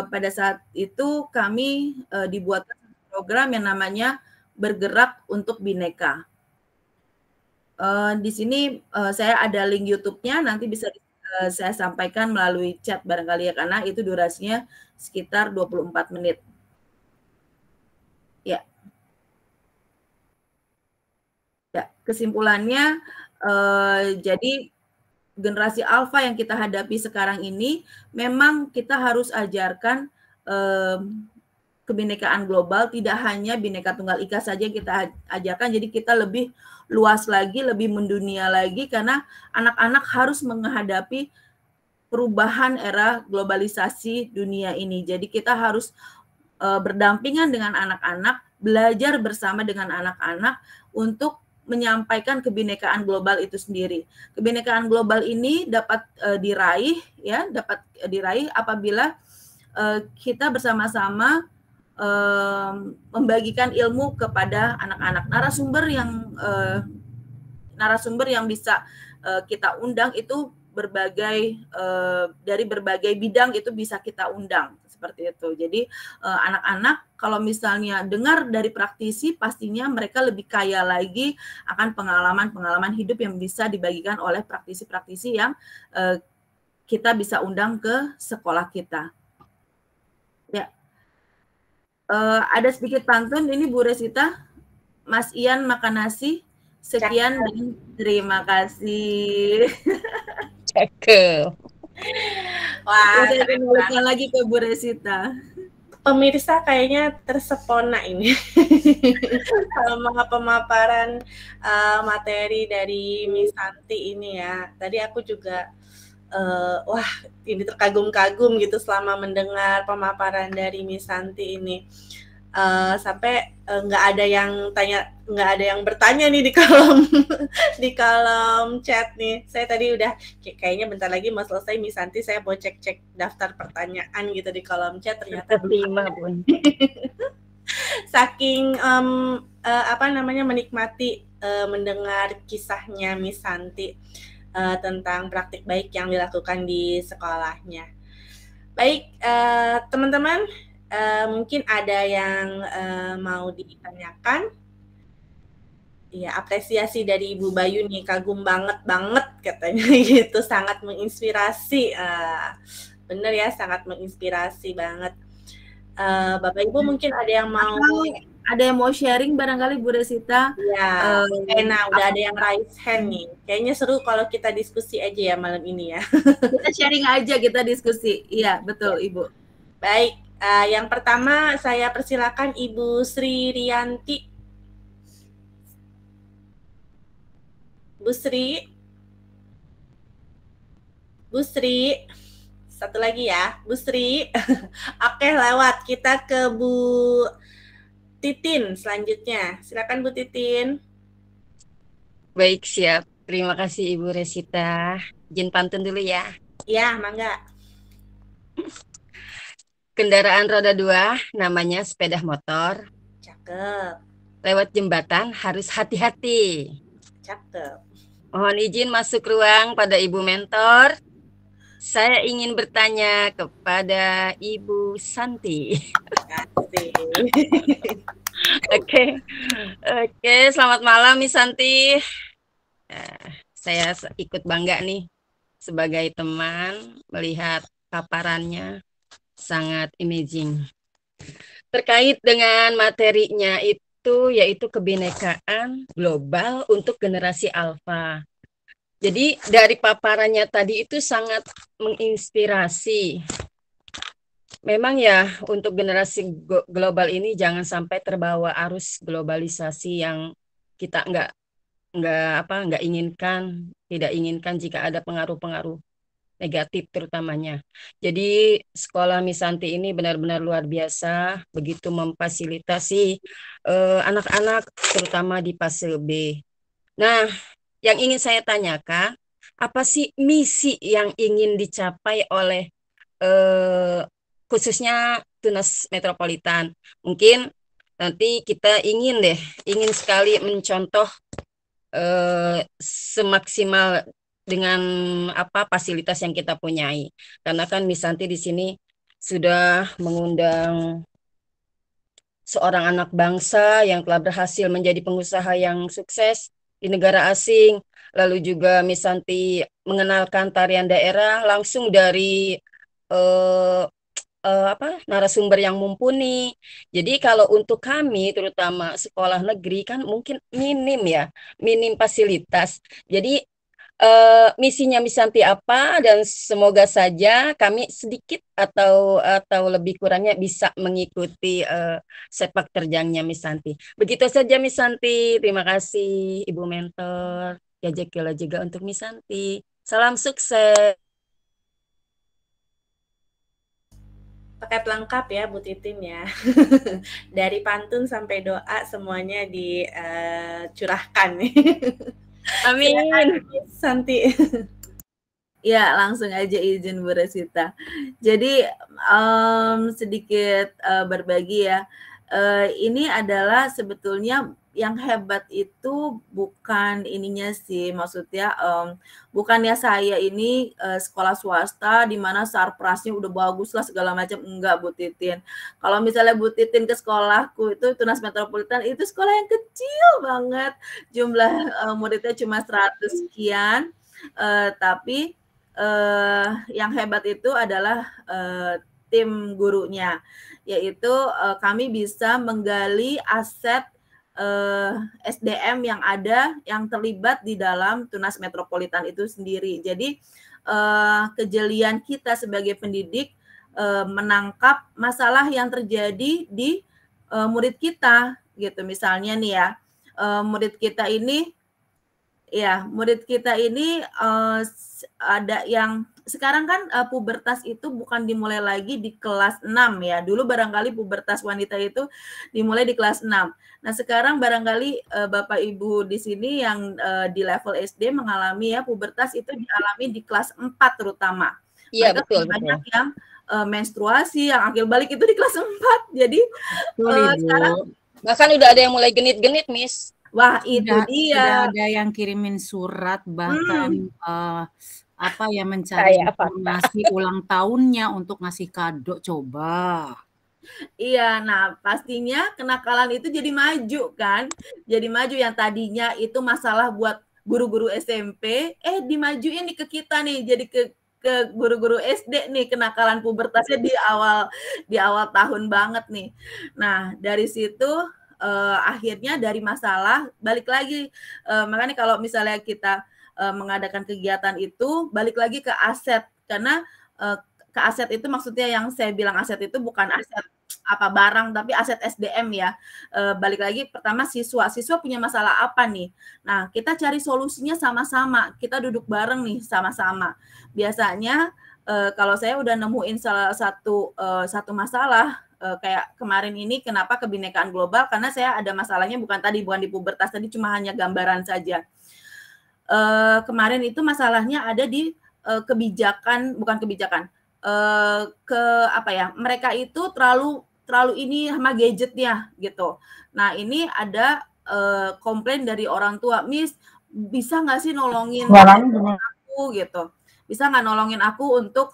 pada saat itu kami dibuatkan program yang namanya Bergerak untuk Bhinneka. Di sini saya ada link YouTube-nya, nanti bisa saya sampaikan melalui chat barangkali ya, karena itu durasinya sekitar 24 menit. Ya. Ya, kesimpulannya jadi generasi alfa yang kita hadapi sekarang ini memang kita harus ajarkan kebinekaan global, tidak hanya Bhinneka Tunggal Ika saja yang kita ajarkan, jadi kita lebih luas lagi, lebih mendunia lagi, karena anak-anak harus menghadapi perubahan era globalisasi dunia ini. Jadi kita harus berdampingan dengan anak-anak, belajar bersama dengan anak-anak untuk menyampaikan kebinekaan global itu sendiri. Kebinekaan global ini dapat diraih apabila kita bersama-sama membagikan ilmu kepada anak-anak. Narasumber yang bisa kita undang itu dari berbagai bidang itu bisa kita undang seperti itu. Jadi anak-anak kalau misalnya dengar dari praktisi, pastinya mereka lebih kaya lagi akan pengalaman-pengalaman hidup yang bisa dibagikan oleh praktisi-praktisi yang kita bisa undang ke sekolah kita. Ya. Ada sedikit pantun ini Bu Resita. Mas Ian makan nasi. Sekian dan terima kasih. Cakep. Wah, saya kembalikan lagi ke Bu Resita. Pemirsa kayaknya tersepona ini sama pemaparan materi dari Miss Santi ini ya. Tadi aku juga ini terkagum-kagum gitu selama mendengar pemaparan dari Miss Santi ini. Sampai nggak ada yang bertanya nih di kolom chat nih. Saya tadi udah kayaknya bentar lagi mau selesai Miss Santi, saya mau cek daftar pertanyaan gitu di kolom chat, ternyata 5 pun. Saking menikmati mendengar kisahnya Miss Santi tentang praktik baik yang dilakukan di sekolahnya. Baik, teman-teman, mungkin ada yang mau ditanyakan. Ya, apresiasi dari Ibu Bayu nih, kagum banget katanya gitu, sangat menginspirasi. Bener ya, sangat menginspirasi banget. Bapak Ibu mungkin ada yang mau sharing barangkali Bu Resita? Ya, udah ada yang raise hand nih. Kayaknya seru kalau kita diskusi aja ya malam ini ya. Kita sharing aja, kita diskusi. Iya, betul Ibu. Baik. Yang pertama saya persilakan Ibu Sri Rianti. Bu Sri, satu lagi ya, Bu Sri. Oke, lewat. Kita ke Bu Titin selanjutnya. Silakan Bu Titin. Baik, siap. Terima kasih Ibu Resita. Izin pantun dulu ya. Ya, mangga. Kendaraan roda 2 namanya sepeda motor. Cakep. Lewat jembatan harus hati-hati. Cakep. Mohon izin masuk ruang pada Ibu Mentor. Saya ingin bertanya kepada Ibu Santi. Oke, oke. Selamat malam, Miss Santi. Saya ikut bangga nih sebagai teman melihat paparannya sangat amazing. Terkait dengan materinya itu yaitu kebinekaan global untuk generasi alfa. Jadi dari paparannya tadi itu sangat menginspirasi. Memang ya untuk generasi global ini jangan sampai terbawa arus globalisasi yang kita nggak inginkan, tidak inginkan jika ada pengaruh-pengaruh negatif terutamanya. Jadi sekolah Misanti ini benar-benar luar biasa, begitu memfasilitasi anak-anak terutama di fase B. Nah, yang ingin saya tanyakan, apa sih misi yang ingin dicapai oleh khususnya Tunas Metropolitan? Mungkin nanti kita ingin sekali mencontoh semaksimal dengan apa fasilitas yang kita punyai. Karena kan Misanti di sini sudah mengundang seorang anak bangsa yang telah berhasil menjadi pengusaha yang sukses di negara asing. Lalu juga Misanti mengenalkan tarian daerah langsung dari eh, narasumber yang mumpuni. Jadi kalau untuk kami terutama sekolah negeri kan mungkin minim fasilitas. Jadi misinya Misanti apa dan semoga saja kami sedikit atau lebih kurangnya bisa mengikuti sepak terjangnya Misanti. Begitu saja Misanti. Terima kasih Ibu Mentor. Jazakallah juga untuk Misanti. Salam sukses. Paket lengkap ya Bu Titin ya. Dari pantun sampai doa semuanya dicurahkan nih. Amin. Santi. Ya, langsung aja izin Bu Resita. Jadi sedikit berbagi ya. Ini adalah sebetulnya yang hebat itu bukan ininya sih, maksudnya bukannya saya ini sekolah swasta di mana sarprasnya udah bagus lah segala macam, enggak Bu Titin. Kalau misalnya Bu Titin ke sekolahku itu Tunas Metropolitan itu sekolah yang kecil banget, jumlah muridnya cuma 100 sekian, tapi yang hebat itu adalah tim gurunya, yaitu kami bisa menggali aset SDM yang ada yang terlibat di dalam Tunas Metropolitan itu sendiri. Jadi kejelian kita sebagai pendidik menangkap masalah yang terjadi di murid kita gitu. Misalnya nih ya, murid kita ini ada yang sekarang kan pubertas itu bukan dimulai lagi di kelas 6 ya. Dulu barangkali pubertas wanita itu dimulai di kelas 6. Nah, sekarang barangkali Bapak Ibu di sini yang di level SD mengalami ya pubertas itu dialami di kelas 4 terutama. Iya, Mereka betul. banyak yang menstruasi, yang akil balik itu di kelas 4. Jadi sekarang bahkan udah ada yang mulai genit-genit, Miss. Wah, itu dia. Sudah ada yang kirimin surat bahkan mencari informasi ulang tahunnya untuk ngasih kado, coba. Iya, nah pastinya kenakalan itu jadi maju kan. Jadi maju yang tadinya itu masalah buat guru-guru SMP, dimajuin nih ke kita nih, jadi ke guru-guru SD nih kenakalan pubertasnya di awal tahun banget nih. Nah, dari situ akhirnya dari masalah balik lagi, makanya kalau misalnya kita mengadakan kegiatan itu balik lagi ke aset, karena ke aset itu maksudnya yang saya bilang aset itu bukan aset apa barang tapi aset SDM ya. Balik lagi pertama siswa punya masalah apa nih, nah kita cari solusinya sama-sama, kita duduk bareng nih sama-sama. Biasanya kalau saya udah nemuin salah satu masalah, kayak kemarin ini kenapa kebinekaan global, karena saya ada masalahnya bukan di pubertas tadi, cuma hanya gambaran saja. Kemarin itu masalahnya ada di mereka itu terlalu ini sama gadgetnya gitu. Nah, ini ada komplain dari orang tua, Miss bisa nggak sih nolongin aku gitu, bisa nggak nolongin aku untuk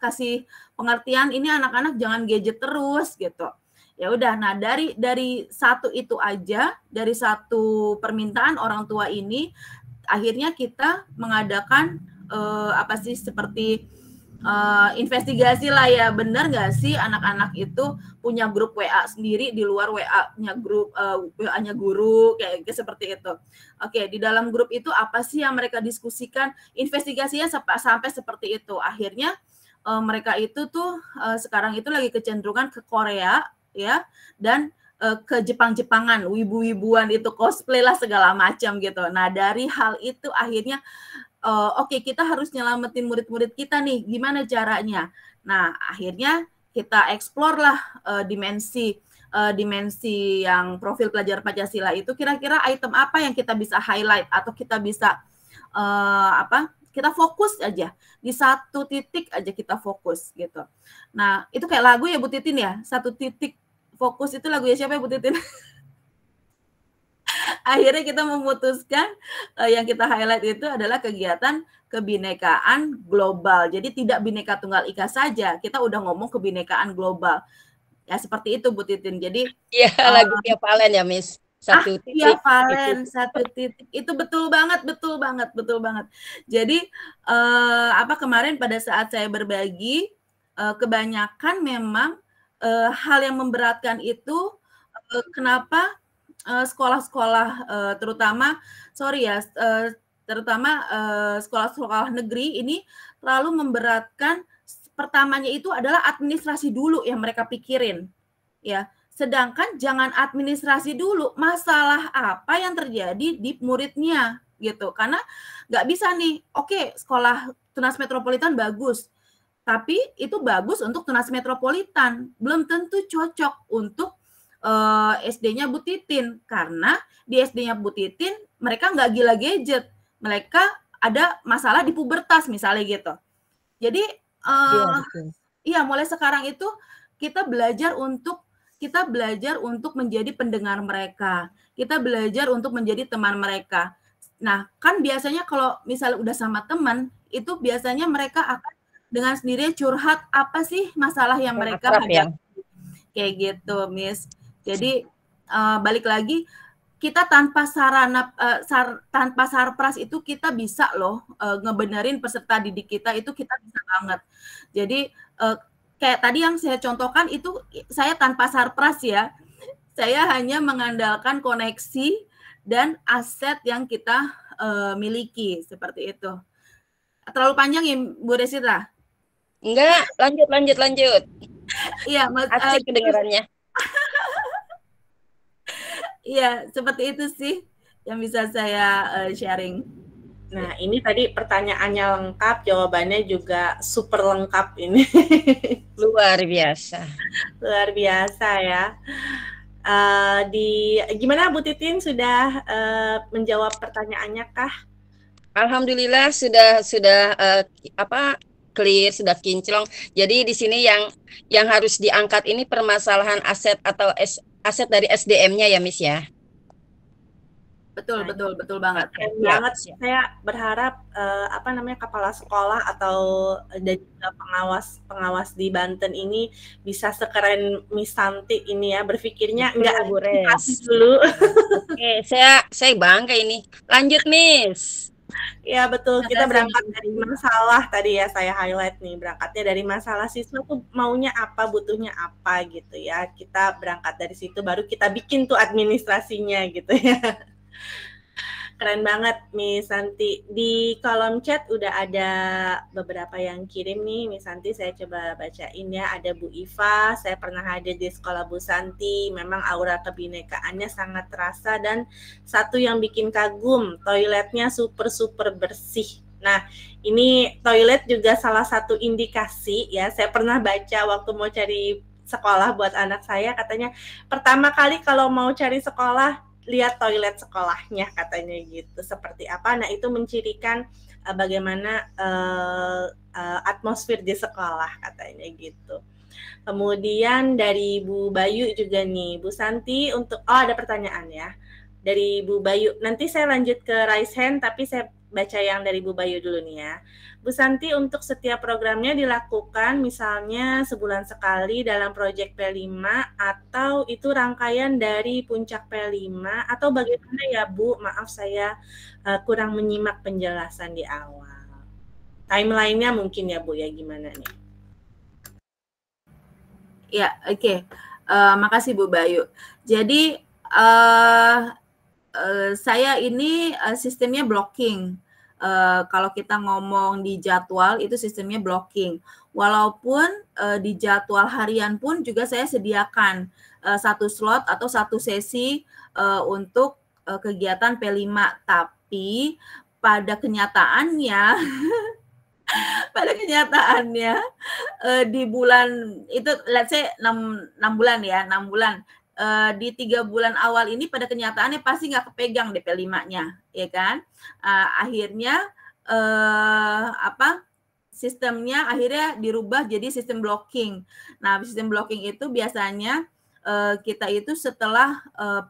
kasih pengertian ini anak-anak jangan gadget terus gitu. Ya udah, nah dari satu itu aja, dari satu permintaan orang tua ini, akhirnya kita mengadakan apa sih seperti investigasi lah ya, benar nggak sih anak-anak itu punya grup WA sendiri di luar WA-nya grup WA-nya guru kayak seperti itu. Oke, di dalam grup itu apa sih yang mereka diskusikan? Investigasinya sampai seperti itu. Akhirnya mereka itu tuh sekarang itu lagi kecenderungan ke Korea ya, dan ke Jepang-Jepangan, wibu-wibuan itu, cosplay lah segala macam gitu. Nah, dari hal itu akhirnya oke, kita harus nyelamatin murid-murid kita nih, gimana caranya? Nah, akhirnya kita explore lah dimensi yang profil pelajar Pancasila itu, kira-kira item apa yang kita bisa highlight atau kita bisa kita fokus aja di satu titik aja, kita fokus gitu. Nah, itu kayak lagu ya Bu Titin ya, satu titik fokus, itu lagunya siapa ya Bu Titin? Akhirnya kita memutuskan yang kita highlight itu adalah kegiatan kebinekaan global. Jadi tidak Bhinneka Tunggal Ika saja, kita udah ngomong kebinekaan global. Ya seperti itu Bu Titin. Jadi lagu Via Valen ya Miss. Satu titik. Via Valen, satu titik. Itu betul banget. Jadi kemarin pada saat saya berbagi, kebanyakan memang hal yang memberatkan itu kenapa sekolah-sekolah terutama sekolah-sekolah negeri ini terlalu memberatkan. Pertamanya itu adalah administrasi dulu yang mereka pikirin ya, sedangkan jangan administrasi dulu, masalah apa yang terjadi di muridnya gitu. Karena nggak bisa nih, oke, sekolah Tunas Metropolitan bagus, tapi itu bagus untuk Tunas Metropolitan, belum tentu cocok untuk SD-nya Bu Titin, karena di SD-nya Bu Titin mereka nggak gila gadget, mereka ada masalah di pubertas misalnya gitu. Jadi mulai sekarang itu kita belajar untuk menjadi pendengar mereka, kita belajar untuk menjadi teman mereka. Nah, kan biasanya kalau misalnya udah sama teman, itu biasanya mereka akan dengan sendirinya curhat apa sih masalah yang mereka hadapi. Kayak gitu, Miss. Jadi balik lagi, kita tanpa tanpa sarpras itu kita bisa loh ngebenerin peserta didik kita, itu kita bisa banget. Jadi kayak tadi yang saya contohkan itu saya tanpa sarpras ya, saya hanya mengandalkan koneksi dan aset yang kita miliki, seperti itu. Terlalu panjang ya Bu Resita? Enggak, lanjut. Iya, asik kedengarannya. Iya, seperti itu sih yang bisa saya sharing. Nah, ini tadi pertanyaannya lengkap, jawabannya juga super lengkap ini. Luar biasa. Luar biasa ya. Gimana Bu Titin, sudah menjawab pertanyaannya kah? Alhamdulillah sudah clear, sudah kinclong. Jadi di sini yang harus diangkat ini permasalahan aset atau aset dari SDM-nya ya Miss ya. Betul banget. Banget. Saya berharap kepala sekolah atau dan juga pengawas di Banten ini bisa sekeren Miss Santi ini ya, berpikirnya enggak dulu. Oke, saya bangga ini. Lanjut Miss. Ya betul, kita berangkat dari masalah tadi ya, saya highlight nih, berangkatnya dari masalah siswa tuh maunya apa, butuhnya apa gitu ya. Kita berangkat dari situ, baru kita bikin tuh administrasinya gitu ya. Keren banget Miss Santi. Di kolom chat udah ada beberapa yang kirim nih Miss Santi, saya coba bacain ya. Ada Bu Iva, saya pernah hadir di sekolah Bu Santi, memang aura kebinekaannya sangat terasa, dan satu yang bikin kagum, toiletnya super bersih. Nah, ini toilet juga salah satu indikasi ya, saya pernah baca waktu mau cari sekolah buat anak saya, katanya pertama kali kalau mau cari sekolah, lihat toilet sekolahnya katanya gitu, seperti apa. Nah, itu mencirikan bagaimana atmosfer di sekolah katanya gitu. Kemudian dari Bu Bayu juga nih, Bu Santi, untuk ada pertanyaan ya dari Bu Bayu. Nanti saya lanjut ke raise hand, tapi saya baca yang dari Bu Bayu dulu nih ya. Bu Santi, untuk setiap programnya dilakukan misalnya sebulan sekali dalam proyek P5 atau itu rangkaian dari puncak P5 atau bagaimana ya Bu? Maaf saya kurang menyimak penjelasan di awal. Timeline-nya mungkin ya Bu ya, gimana nih? Ya, oke. Makasih Bu Bayu. Jadi saya ini sistemnya blocking. Kalau kita ngomong di jadwal itu sistemnya blocking. Walaupun di jadwal harian pun juga saya sediakan satu slot atau satu sesi untuk kegiatan P5. Tapi pada kenyataannya di bulan itu let's say 6 bulan ya, 6 bulan. Di 3 bulan awal ini pada kenyataannya pasti nggak kepegang DP5-nya, ya kan? Akhirnya sistemnya akhirnya dirubah jadi sistem blocking. Nah, sistem blocking itu biasanya kita itu setelah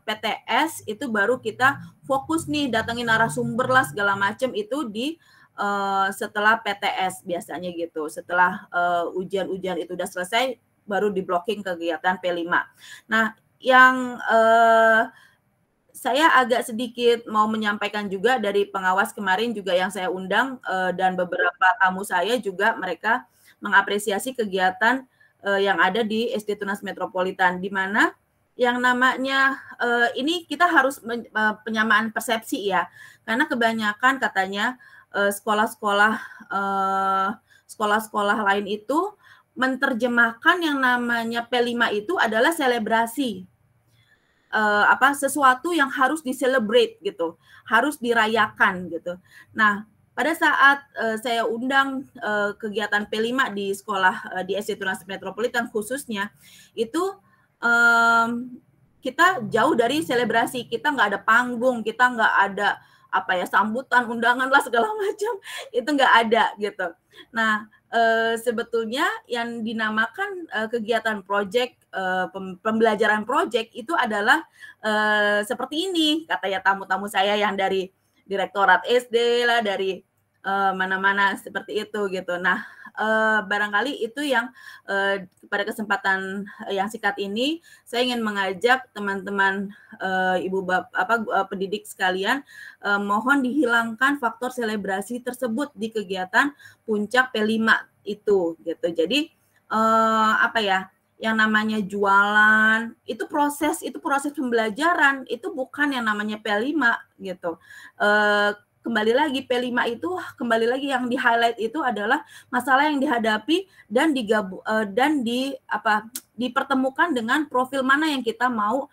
PTS itu baru kita fokus nih datangin narasumber lah segala macam itu di setelah PTS biasanya gitu. Setelah ujian-ujian itu udah selesai baru di blocking kegiatan P5. Nah, yang saya agak sedikit mau menyampaikan juga dari pengawas kemarin juga yang saya undang dan beberapa tamu saya juga mereka mengapresiasi kegiatan yang ada di SD Tunas Metropolitan, di mana yang namanya ini kita harus penyamaan persepsi ya, karena kebanyakan katanya sekolah-sekolah lain itu menerjemahkan yang namanya P5 itu adalah selebrasi. Sesuatu yang harus di-celebrate gitu, harus dirayakan gitu. Nah, pada saat saya undang kegiatan P5 di sekolah di SD Tunas Metropolitan khususnya, itu kita jauh dari selebrasi, kita nggak ada panggung, kita nggak ada sambutan, undangan lah segala macam, itu nggak ada gitu. Nah, sebetulnya yang dinamakan kegiatan project, pembelajaran project itu adalah seperti ini, katanya tamu-tamu saya yang dari Direktorat SD lah, dari mana-mana seperti itu gitu. Nah, barangkali itu yang pada kesempatan yang singkat ini saya ingin mengajak teman-teman ibu bapak pendidik sekalian, mohon dihilangkan faktor selebrasi tersebut di kegiatan puncak P5 itu gitu. Jadi yang namanya jualan itu proses pembelajaran, itu bukan yang namanya P5 gitu. Kembali lagi P5 itu kembali lagi yang di highlight itu adalah masalah yang dihadapi dan dipertemukan dengan profil mana yang kita mau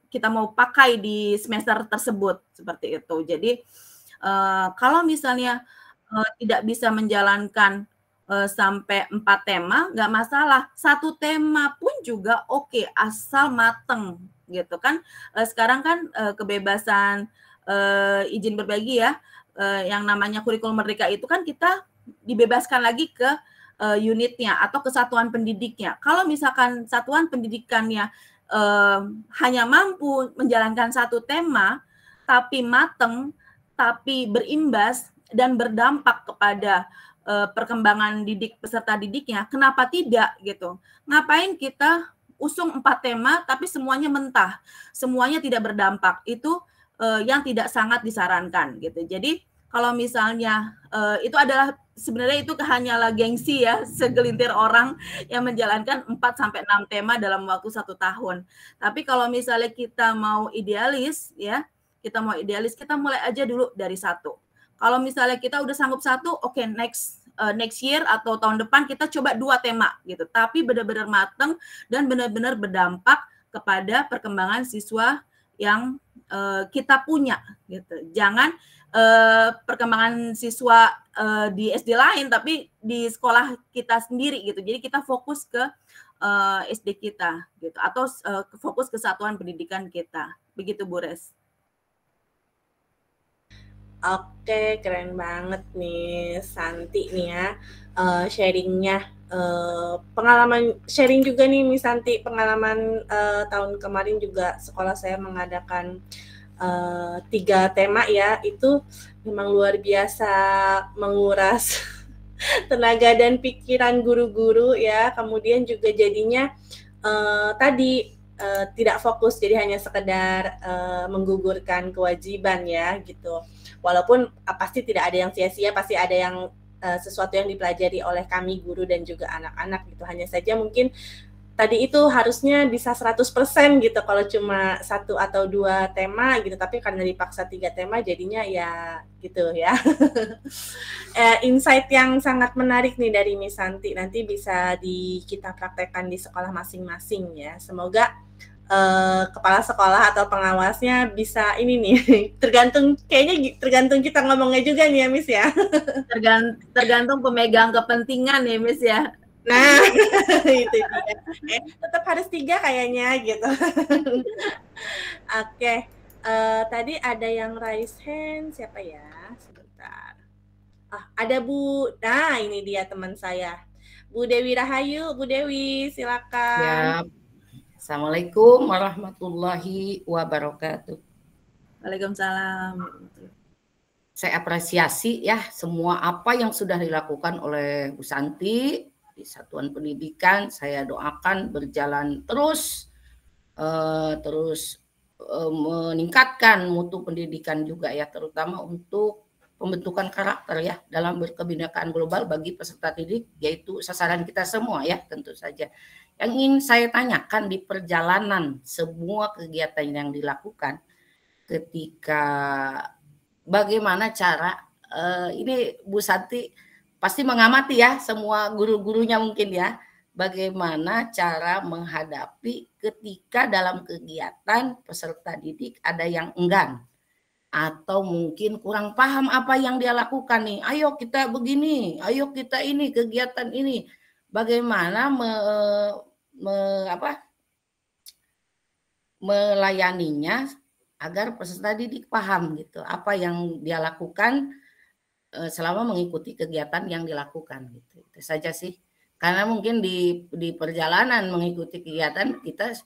kita mau pakai di semester tersebut, seperti itu. Jadi kalau misalnya tidak bisa menjalankan sampai 4 tema, nggak masalah. 1 tema pun juga oke, asal mateng gitu kan. Sekarang kan kebebasan izin berbagi ya, yang namanya kurikulum merdeka itu kan kita dibebaskan lagi ke unitnya atau kesatuan pendidiknya. Kalau misalkan satuan pendidikannya hanya mampu menjalankan 1 tema, tapi mateng, tapi berimbas dan berdampak kepada perkembangan didik peserta didiknya, kenapa tidak gitu? Ngapain kita usung 4 tema tapi semuanya mentah, semuanya tidak berdampak? Itu yang tidak sangat disarankan gitu. Jadi kalau misalnya itu adalah sebenarnya itu hanyalah gengsi ya, segelintir orang yang menjalankan 4-6 tema dalam waktu 1 tahun. Tapi kalau misalnya kita mau idealis ya, kita mulai aja dulu dari 1. Kalau misalnya kita udah sanggup 1, oke, next year atau tahun depan kita coba 2 tema gitu. Tapi benar-benar mateng dan benar-benar berdampak kepada perkembangan siswa yang kita punya gitu. Jangan perkembangan siswa di SD lain tapi di sekolah kita sendiri gitu. Jadi kita fokus ke SD kita gitu, atau fokus ke satuan pendidikan kita. Begitu Bu Res. Oke, keren banget nih Santi nih ya, sharingnya. Pengalaman sharing juga nih Miss Santi, pengalaman tahun kemarin juga sekolah saya mengadakan 3 tema ya, itu memang luar biasa menguras tenaga dan pikiran guru-guru ya. Kemudian juga jadinya tadi tidak fokus, jadi hanya sekedar menggugurkan kewajiban ya gitu. Walaupun pasti tidak ada yang sia-sia, pasti ada yang sesuatu yang dipelajari oleh kami guru dan juga anak-anak gitu. Hanya saja mungkin tadi itu harusnya bisa 100% gitu kalau cuma 1 atau 2 tema gitu, tapi karena dipaksa 3 tema jadinya ya gitu ya. Insight yang sangat menarik nih dari Miss Santi, nanti bisa kita praktekkan di sekolah masing-masing ya. Semoga kepala sekolah atau pengawasnya bisa ini nih, kayaknya tergantung kita ngomongnya juga nih ya Miss ya. Tergantung pemegang kepentingan ya Miss ya. Nah, itu dia. Tetap harus 3 kayaknya gitu. Oke, tadi ada yang raise hand, siapa ya? Sebentar. Ada Bu. Nah, ini dia teman saya. Bu Dewi Rahayu, Bu Dewi, silakan. Ya. Assalamualaikum warahmatullahi wabarakatuh. Waalaikumsalam. Saya apresiasi ya semua apa yang sudah dilakukan oleh Bu Santi di Satuan Pendidikan. Saya doakan berjalan terus meningkatkan mutu pendidikan juga ya, terutama untuk pembentukan karakter ya dalam berkebinekaan global bagi peserta didik, yaitu sasaran kita semua ya tentu saja. Yang ingin saya tanyakan di perjalanan semua kegiatan yang dilakukan ketika bagaimana cara ini Bu Santi pasti mengamati ya semua guru-gurunya mungkin ya, bagaimana cara menghadapi ketika dalam kegiatan peserta didik ada yang enggan atau mungkin kurang paham apa yang dia lakukan nih. Ayo kita begini, ayo kita ini kegiatan ini. Bagaimana melayaninya agar peserta didik paham gitu apa yang dia lakukan selama mengikuti kegiatan yang dilakukan gitu. Itu saja sih. Karena mungkin di perjalanan mengikuti kegiatan kita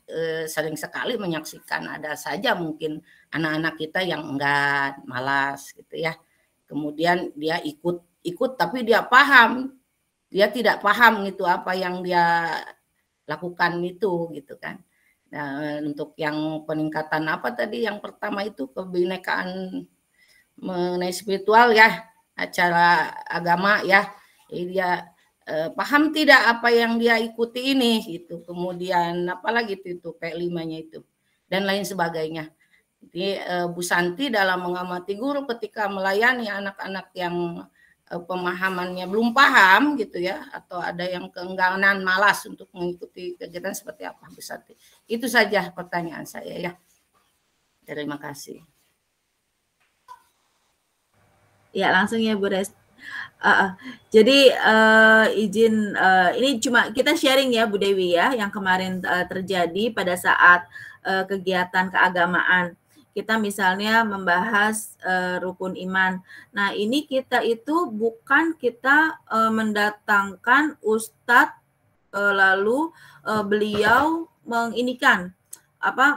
sering sekali menyaksikan ada saja mungkin anak-anak kita yang enggan, malas gitu ya. Kemudian dia ikut tapi dia paham, dia tidak paham gitu apa yang dia lakukan itu gitu kan. Nah, untuk yang peningkatan apa tadi yang pertama itu kebinekaan mengenai spiritual ya, acara agama ya. Jadi dia paham tidak apa yang dia ikuti ini gitu. Kemudian apalagi itu P5-nya itu dan lain sebagainya. Jadi Bu Santi dalam mengamati guru ketika melayani anak-anak yang pemahamannya belum paham gitu ya, atau ada yang keengganan malas untuk mengikuti kegiatan seperti apa Bu Santi. Itu saja pertanyaan saya ya. Terima kasih. Ya langsung ya Bu Res. Jadi izin ini cuma kita sharing ya Bu Dewi ya yang kemarin terjadi pada saat kegiatan keagamaan. Kita misalnya membahas rukun iman. Nah ini kita itu bukan kita mendatangkan ustadz lalu beliau menginikan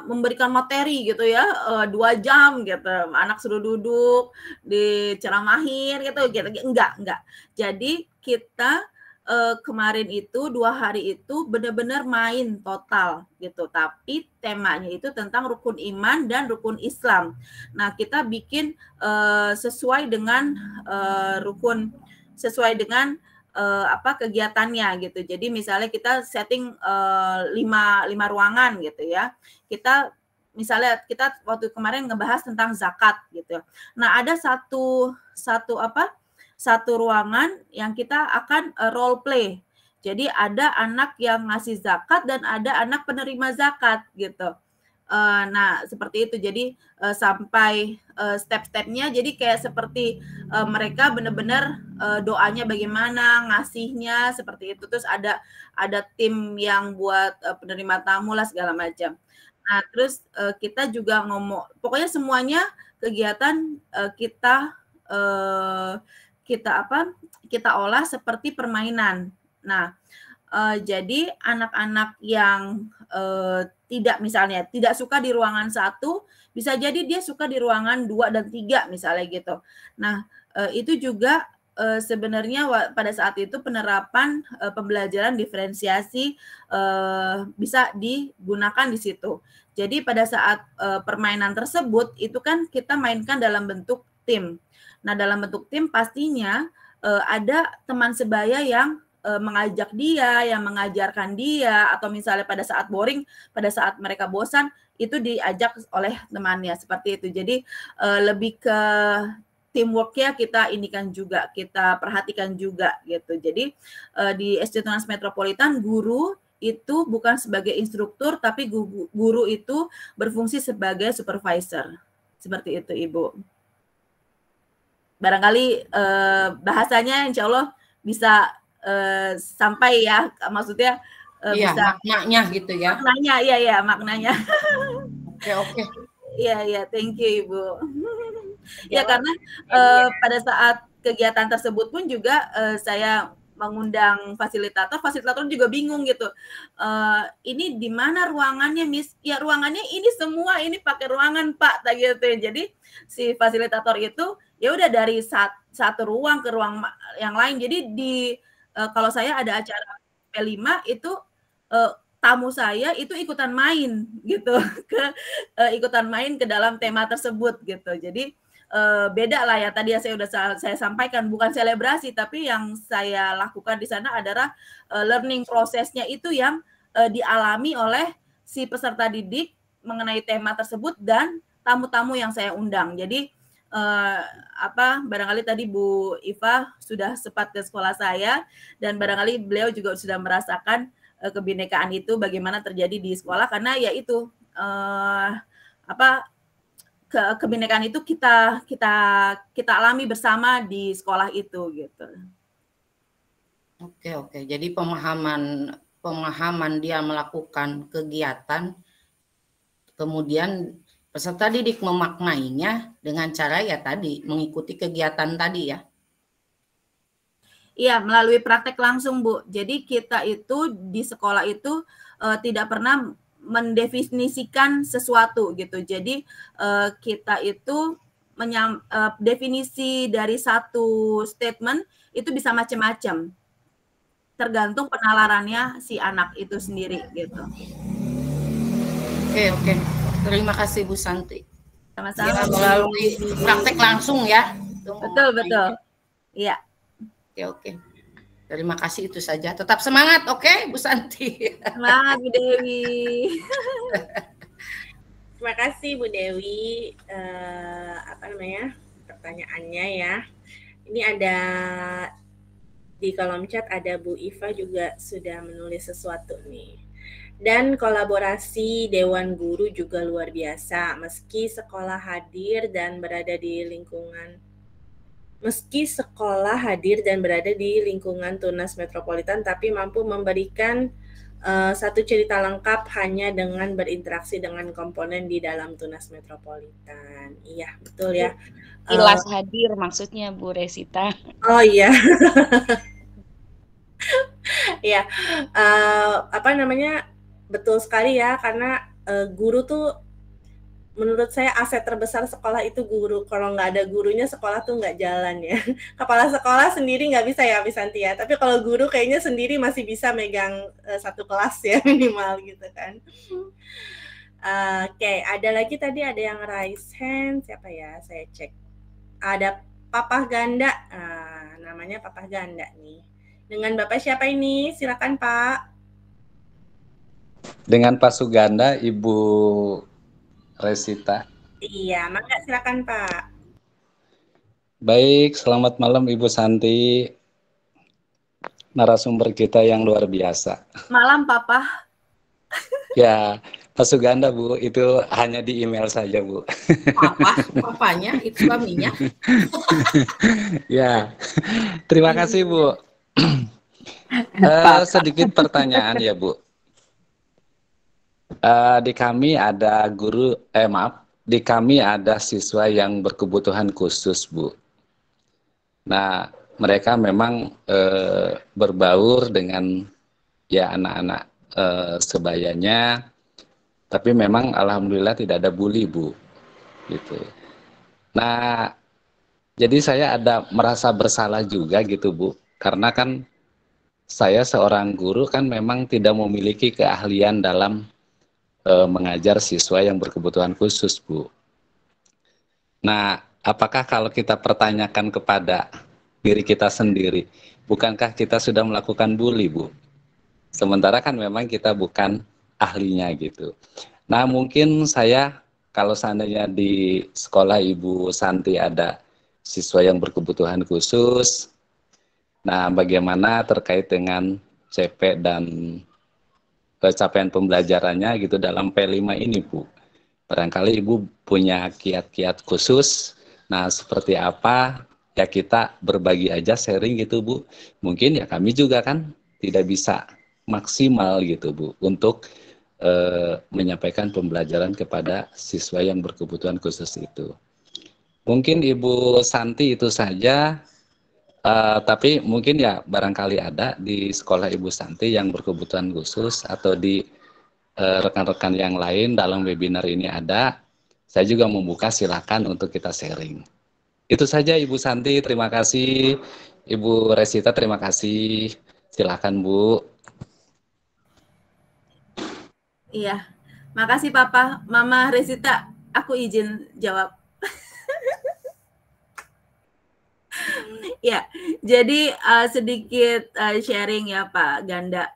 memberikan materi gitu ya 2 jam gitu, anak suruh duduk diceramahin gitu enggak. Jadi kita kemarin itu 2 hari itu benar-benar main total gitu, tapi temanya itu tentang rukun iman dan rukun Islam. Nah kita bikin sesuai dengan kegiatannya gitu. Jadi misalnya kita setting 5 ruangan gitu ya. Kita waktu kemarin ngebahas tentang zakat gitu. Nah, ada satu ruangan yang kita akan role play. Jadi ada anak yang ngasih zakat dan ada anak penerima zakat gitu. Nah, seperti itu. Jadi sampai step-stepnya jadi kayak seperti mereka benar-benar doanya bagaimana, ngasihnya seperti itu. Terus ada tim yang buat penerima tamu lah segala macam. Nah, terus kita juga ngomong, pokoknya semuanya kegiatan kita olah seperti permainan. Nah, jadi anak-anak yang tidak, misalnya tidak suka di ruangan 1, bisa jadi dia suka di ruangan 2 dan 3 misalnya gitu. Nah, itu juga sebenarnya pada saat itu penerapan pembelajaran diferensiasi bisa digunakan di situ. Jadi pada saat permainan tersebut itu kan kita mainkan dalam bentuk tim. Nah, dalam bentuk tim pastinya ada teman sebaya yang mengajak dia, yang mengajarkan dia, atau misalnya pada saat boring, pada saat mereka bosan, itu diajak oleh temannya seperti itu. Jadi lebih ke teamwork-nya kita inikan juga, kita perhatikan juga gitu. Jadi di SD Tunas Metropolitan guru itu bukan sebagai instruktur, tapi guru itu berfungsi sebagai supervisor. Seperti itu, Ibu. Barangkali bahasanya insya Allah bisa sampai ya, maksudnya Iya, bisa maknanya gitu ya. maknanya, iya maknanya. Oke. Iya, thank you Ibu. Ya, Jawab. karena pada saat kegiatan tersebut pun juga saya mengundang fasilitator juga bingung gitu. Ini di mana ruangannya, Miss? Ya ruangannya ini semua, ini pakai ruangan Pak, gitu. Jadi si fasilitator itu ya udah dari satu ruang ke ruang yang lain. Jadi kalau saya ada acara P5 itu tamu saya itu ikutan main gitu ikutan main ke dalam tema tersebut gitu. Jadi beda lah ya, tadi saya udah saya sampaikan, bukan selebrasi, tapi yang saya lakukan di sana adalah learning prosesnya itu yang dialami oleh si peserta didik mengenai tema tersebut dan tamu-tamu yang saya undang. Jadi barangkali tadi Bu Iva sudah sempat ke sekolah saya dan barangkali beliau juga sudah merasakan kebinekaan itu bagaimana terjadi di sekolah, karena ya itu kebinekaan itu kita alami bersama di sekolah itu gitu. Oke. Jadi pemahaman dia melakukan kegiatan, kemudian peserta didik memaknainya dengan cara ya tadi mengikuti kegiatan tadi ya. Iya, melalui praktek langsung, Bu. Jadi kita itu di sekolah itu tidak pernah mendefinisikan sesuatu gitu. Jadi kita itu definisi dari satu statement itu bisa macam-macam. Tergantung penalarannya si anak itu sendiri gitu. Oke. Terima kasih Bu Santi. Sama-sama. Ya, melalui praktek langsung ya. Betul. Iya. Oke. Terima kasih, itu saja. Tetap semangat, oke, Bu Santi. Semangat Bu Dewi. Terima kasih Bu Dewi. Pertanyaannya ya. Ini ada di kolom chat, ada Bu Iva juga sudah menulis sesuatu nih. Dan kolaborasi Dewan Guru juga luar biasa. Meski sekolah hadir dan berada di lingkungan Tunas Metropolitan, tapi mampu memberikan satu cerita lengkap hanya dengan berinteraksi dengan komponen di dalam Tunas Metropolitan. Iya, betul ya. Kilas hadir maksudnya Bu Resita. Oh iya. Ya, betul sekali ya, karena guru tuh menurut saya aset terbesar sekolah itu guru. Kalau nggak ada gurunya sekolah tuh nggak jalan ya. Kepala sekolah sendiri nggak bisa ya, Bisanti ya. Tapi kalau guru kayaknya sendiri masih bisa megang satu kelas ya minimal gitu kan. Oke, ada lagi tadi ada yang raise hand. Siapa ya? Saya cek. Ada Papah Ganda. Namanya Papah Ganda nih. Dengan Bapak siapa ini? Silakan Pak. Dengan Pak Suganda, Ibu Resita. Iya, maka silakan Pak. Baik, selamat malam Ibu Santi. Narasumber kita yang luar biasa. Malam Papa. Ya, Pak Suganda Bu, itu hanya di email saja Bu. Papanya itu suaminya. Ya, terima kasih Bu. Sedikit pertanyaan ya Bu. Di kami ada di kami ada siswa yang berkebutuhan khusus Bu. Nah, mereka memang berbaur dengan ya anak-anak sebayanya, Tapi memang alhamdulillah tidak ada bully, Bu. Gitu. Nah, jadi saya ada merasa bersalah juga gitu, Bu. Karena kan saya seorang guru kan memang tidak memiliki keahlian dalam mengajar siswa yang berkebutuhan khusus, Bu. Nah, apakah kalau kita pertanyakan kepada diri kita sendiri, bukankah kita sudah melakukan bully, Bu? Sementara kan memang kita bukan ahlinya gitu. Nah, mungkin saya kalau seandainya di sekolah Ibu Santi ada siswa yang berkebutuhan khusus, nah bagaimana terkait dengan CP dan capaian pembelajarannya gitu dalam P5 ini, Bu? Barangkali Ibu punya kiat-kiat khusus. Nah, seperti apa? Ya kita berbagi aja, sharing gitu, Bu. Mungkin ya kami juga kan tidak bisa maksimal gitu, Bu, untuk menyampaikan pembelajaran kepada siswa yang berkebutuhan khusus itu. Mungkin Ibu Santi itu saja, tapi mungkin ya barangkali ada di sekolah Ibu Santi yang berkebutuhan khusus atau di rekan-rekan yang lain dalam webinar ini ada, saya juga membuka, silakan untuk kita sharing. Itu saja Ibu Santi, terima kasih. Ibu Resita, terima kasih. Silakan Bu. Iya, makasih Papa. Mama Resita, aku izin jawab. Ya, jadi sedikit sharing ya Pak Ganda.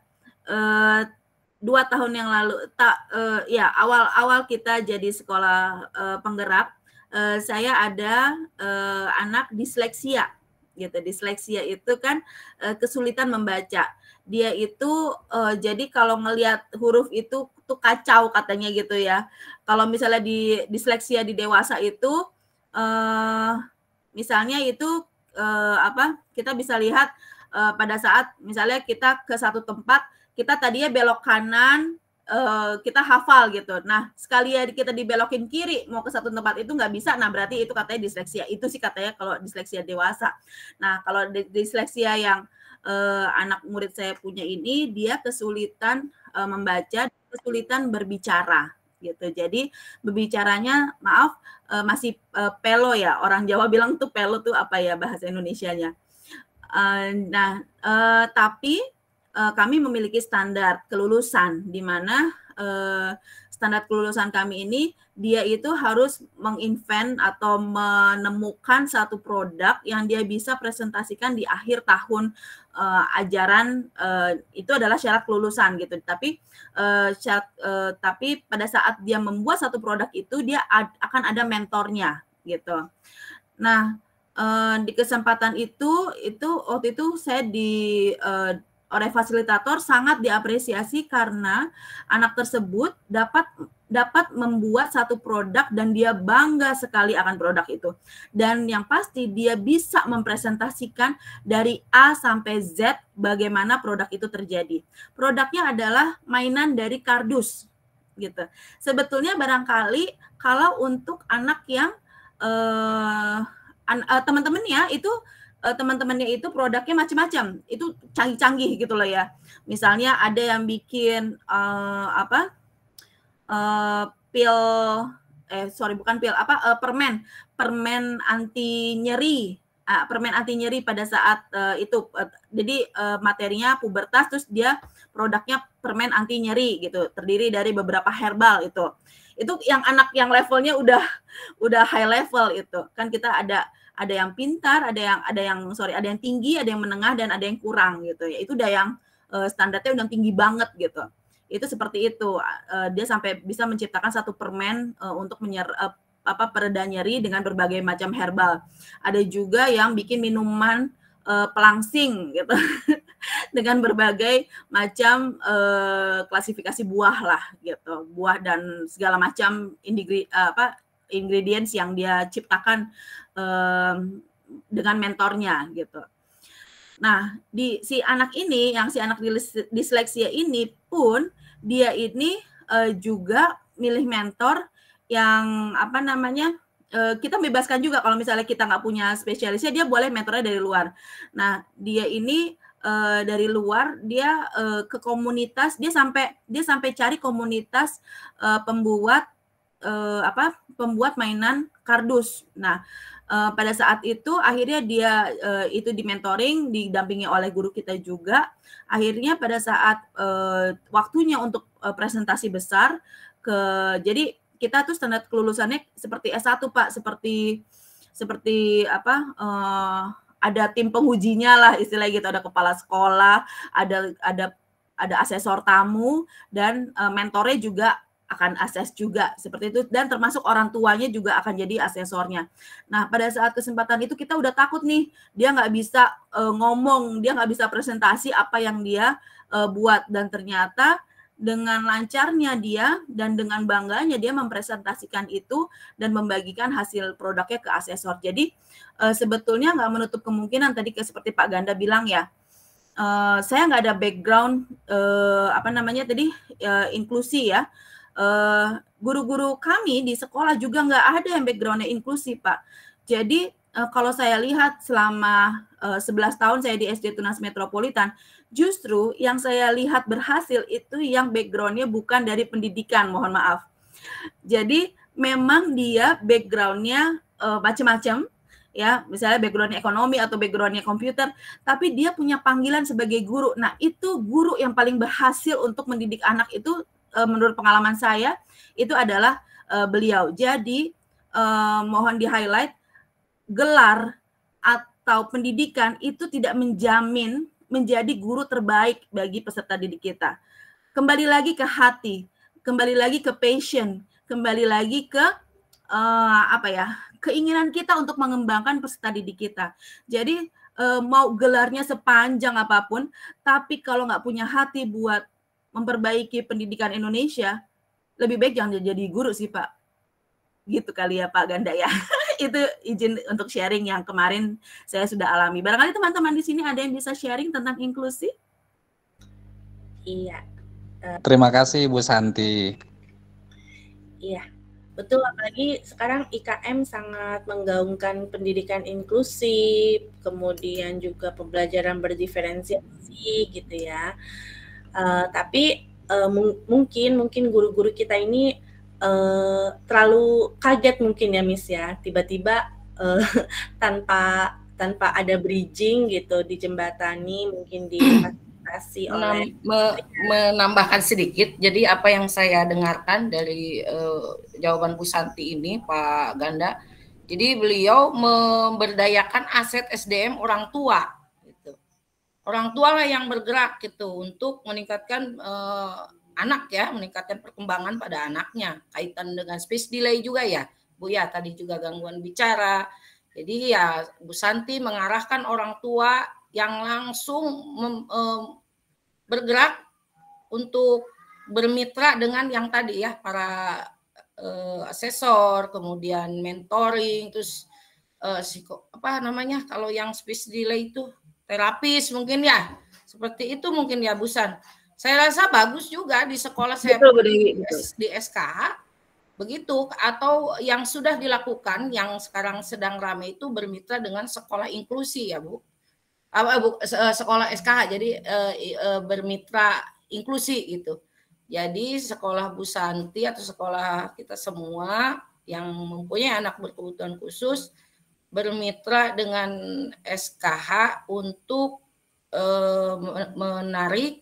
2 tahun yang lalu, ya awal kita jadi sekolah penggerak, saya ada anak disleksia, gitu. Disleksia itu kan kesulitan membaca. Dia itu jadi kalau ngelihat huruf itu tuh kacau katanya gitu ya. Kalau misalnya di disleksia di dewasa itu, misalnya itu kita bisa lihat pada saat misalnya kita ke satu tempat, kita tadinya belok kanan, kita hafal gitu. Nah, sekali kita dibelokin kiri mau ke satu tempat itu nggak bisa, nah berarti itu katanya disleksia. Itu sih katanya kalau disleksia dewasa. Nah, kalau disleksia yang anak murid saya punya ini, dia kesulitan membaca, kesulitan berbicara gitu. Jadi berbicaranya, maaf, masih pelo ya. Orang Jawa bilang tuh pelo tuh apa ya bahasa Indonesianya. Tapi kami memiliki standar kelulusan di mana standar kelulusan kami ini dia itu harus menginvent atau menemukan satu produk yang dia bisa presentasikan di akhir tahun ajaran, itu adalah syarat kelulusan gitu. Tapi tapi pada saat dia membuat satu produk itu dia akan ada mentornya gitu. Nah, di kesempatan itu waktu itu saya oleh fasilitator sangat diapresiasi karena anak tersebut dapat membuat satu produk dan dia bangga sekali akan produk itu. Dan yang pasti dia bisa mempresentasikan dari A sampai Z bagaimana produk itu terjadi. Produknya adalah mainan dari kardus gitu. Sebetulnya barangkali kalau untuk anak yang teman-temannya itu teman-temannya itu produknya macam-macam, itu canggih-canggih gitu loh ya. Misalnya ada yang bikin permen anti nyeri, permen anti nyeri pada saat itu. Jadi materinya pubertas, terus dia produknya permen anti nyeri gitu, terdiri dari beberapa herbal itu yang anak yang levelnya udah high level itu kan. Kita ada yang pintar, ada yang tinggi, ada yang menengah, dan ada yang kurang gitu ya. Itu udah yang standarnya udah tinggi banget gitu. Itu seperti itu. Dia sampai bisa menciptakan satu permen untuk pereda nyeri dengan berbagai macam herbal. Ada juga yang bikin minuman pelangsing gitu dengan berbagai macam klasifikasi buah lah gitu. Buah dan segala macam ingredients yang dia ciptakan dengan mentornya gitu. Nah, si anak disleksia ini pun dia ini juga milih mentor yang kita bebaskan juga kalau misalnya kita nggak punya spesialisnya, dia boleh mentornya dari luar. Nah, dia ini dari luar, dia ke komunitas, dia sampai cari komunitas pembuat mainan kardus. Nah, pada saat itu akhirnya dia itu di-mentoring, didampingi oleh guru kita juga. Akhirnya pada saat waktunya untuk presentasi besar, jadi kita tuh standar kelulusannya seperti S1 Pak, seperti ada tim pengujinya lah istilahnya gitu, ada kepala sekolah, ada asesor tamu, dan mentornya juga akan akses juga seperti itu, dan termasuk orang tuanya juga akan jadi asesornya. Nah, pada saat kesempatan itu kita udah takut nih, dia nggak bisa ngomong, dia nggak bisa presentasi apa yang dia buat, dan ternyata dengan lancarnya dia dan dengan bangganya dia mempresentasikan itu dan membagikan hasil produknya ke asesor. Jadi sebetulnya nggak menutup kemungkinan tadi seperti Pak Ganda bilang ya, saya nggak ada background inklusi ya. Guru-guru kami di sekolah juga nggak ada yang backgroundnya inklusi Pak. Jadi kalau saya lihat selama 11 tahun saya di SD Tunas Metropolitan, justru yang saya lihat berhasil itu yang backgroundnya bukan dari pendidikan, mohon maaf. Jadi memang dia backgroundnya macam-macam, ya, misalnya backgroundnya ekonomi atau backgroundnya komputer, tapi dia punya panggilan sebagai guru. Nah, itu guru yang paling berhasil untuk mendidik anak itu, menurut pengalaman saya, itu adalah beliau. Jadi mohon di-highlight, gelar atau pendidikan itu tidak menjamin menjadi guru terbaik bagi peserta didik kita. Kembali lagi ke hati, kembali lagi ke passion, kembali lagi ke keinginan kita untuk mengembangkan peserta didik kita. Jadi mau gelarnya sepanjang apapun, tapi kalau nggak punya hati buat memperbaiki pendidikan Indonesia, lebih baik jangan jadi guru sih Pak. Gitu kali ya Pak Ganda ya. Itu izin untuk sharing yang kemarin saya sudah alami. Barangkali teman-teman di sini ada yang bisa sharing tentang inklusi? Iya. Terima kasih Bu Santi. Iya, betul. Apalagi sekarang IKM sangat menggaungkan pendidikan inklusif, kemudian juga pembelajaran berdiferensiasi gitu ya. Tapi mungkin guru-guru kita ini terlalu kaget mungkin ya Miss ya, tiba-tiba tanpa ada bridging gitu, dijembatani, mungkin difasilitasi oleh menambahkan sedikit. Jadi apa yang saya dengarkan dari jawaban Bu Santi ini Pak Ganda, jadi beliau memberdayakan aset SDM orang tua gitu. Orang tua lah yang bergerak gitu untuk meningkatkan anak ya, meningkatkan perkembangan pada anaknya, kaitan dengan speech delay juga ya Bu ya, tadi juga gangguan bicara. Jadi ya Bu Santi mengarahkan orang tua yang langsung bergerak untuk bermitra dengan yang tadi ya, para asesor, kemudian mentoring, terus kalau yang speech delay itu terapis mungkin ya, seperti itu mungkin ya Bu San. Saya rasa bagus juga di sekolah saya di SKH begitu, atau yang sudah dilakukan yang sekarang sedang ramai itu bermitra dengan sekolah inklusi ya Bu, sekolah SKH, jadi bermitra inklusi gitu. Jadi sekolah Bu Santi atau sekolah kita semua yang mempunyai anak berkebutuhan khusus bermitra dengan SKH untuk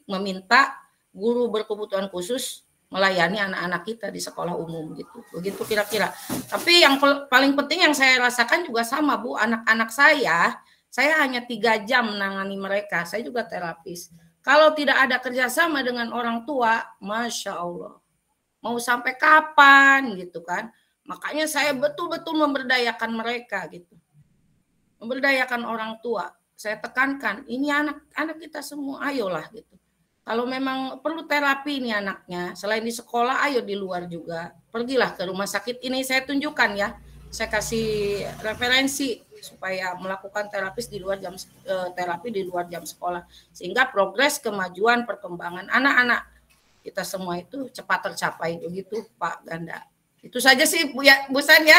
meminta guru berkebutuhan khusus melayani anak-anak kita di sekolah umum gitu. Begitu kira-kira. Tapi yang paling penting yang saya rasakan juga sama Bu, anak-anak saya hanya 3 jam menangani mereka. Saya juga terapis. Kalau tidak ada kerjasama dengan orang tua, Masya Allah, mau sampai kapan gitu kan. Makanya saya betul-betul memberdayakan mereka gitu. Memberdayakan orang tua. Saya tekankan, ini anak-anak kita semua, ayolah gitu. Kalau memang perlu terapi ini anaknya, selain di sekolah, ayo di luar juga. Pergilah ke rumah sakit ini, saya tunjukkan ya. Saya kasih referensi supaya melakukan terapi di luar jam sekolah, sehingga progres kemajuan perkembangan anak-anak kita semua itu cepat tercapai, begitu Pak Ganda. Itu saja sih Bu ya, Bu San ya.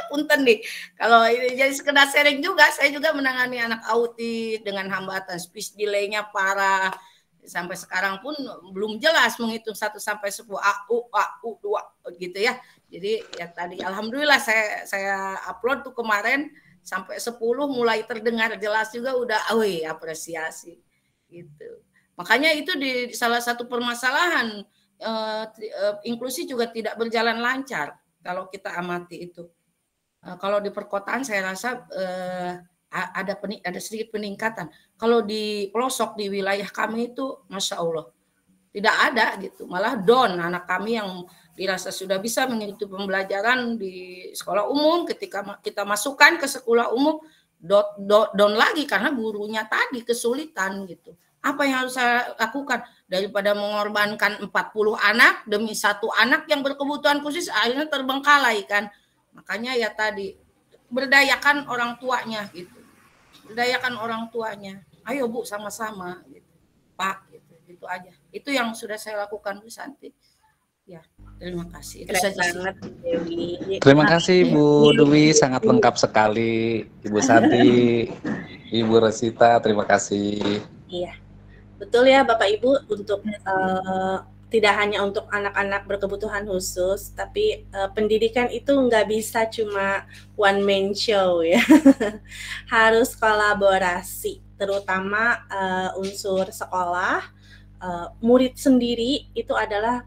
Punten nih. Kalau ini jadi sekedar sharing juga, saya juga menangani anak autis dengan hambatan speech delay-nya parah. Sampai sekarang pun belum jelas menghitung 1 sampai 10 AU 2 gitu ya. Jadi ya tadi alhamdulillah saya upload tuh kemarin sampai 10 mulai terdengar jelas juga, udah apresiasi gitu. Makanya itu di salah satu permasalahan inklusi juga tidak berjalan lancar kalau kita amati itu. Kalau di perkotaan saya rasa ada sedikit peningkatan. Kalau di pelosok di wilayah kami itu Masya Allah tidak ada gitu. Malah down anak kami yang dirasa sudah bisa mengikuti pembelajaran di sekolah umum, ketika kita masukkan ke sekolah umum down lagi karena gurunya tadi kesulitan gitu. Apa yang harus saya lakukan? Daripada mengorbankan 40 anak demi 1 anak yang berkebutuhan khusus, akhirnya terbengkalai kan. Makanya ya tadi, berdayakan orang tuanya gitu. Berdayakan orang tuanya. Ayo Bu, sama-sama gitu. Pak gitu, gitu aja. Itu yang sudah saya lakukan Bu Santi. Ya, terima kasih. Itu saja sih. Terima kasih Bu Dwi, sangat lengkap sekali. Ibu Santi, Ibu Resita, terima kasih. Iya. Betul ya Bapak Ibu, untuk tidak hanya untuk anak-anak berkebutuhan khusus, tapi pendidikan itu nggak bisa cuma one man show ya. Harus kolaborasi, terutama unsur sekolah, murid sendiri itu adalah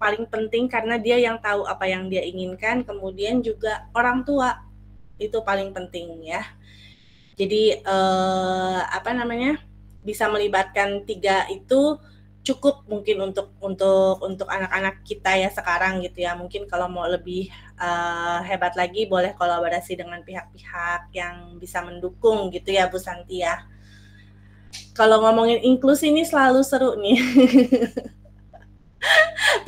paling penting karena dia yang tahu apa yang dia inginkan, kemudian juga orang tua itu paling penting ya. Jadi bisa melibatkan 3 itu cukup mungkin untuk anak-anak kita ya sekarang gitu ya. Mungkin kalau mau lebih hebat lagi boleh kolaborasi dengan pihak-pihak yang bisa mendukung gitu ya Bu Santi ya. Kalau ngomongin inklusi ini selalu seru nih.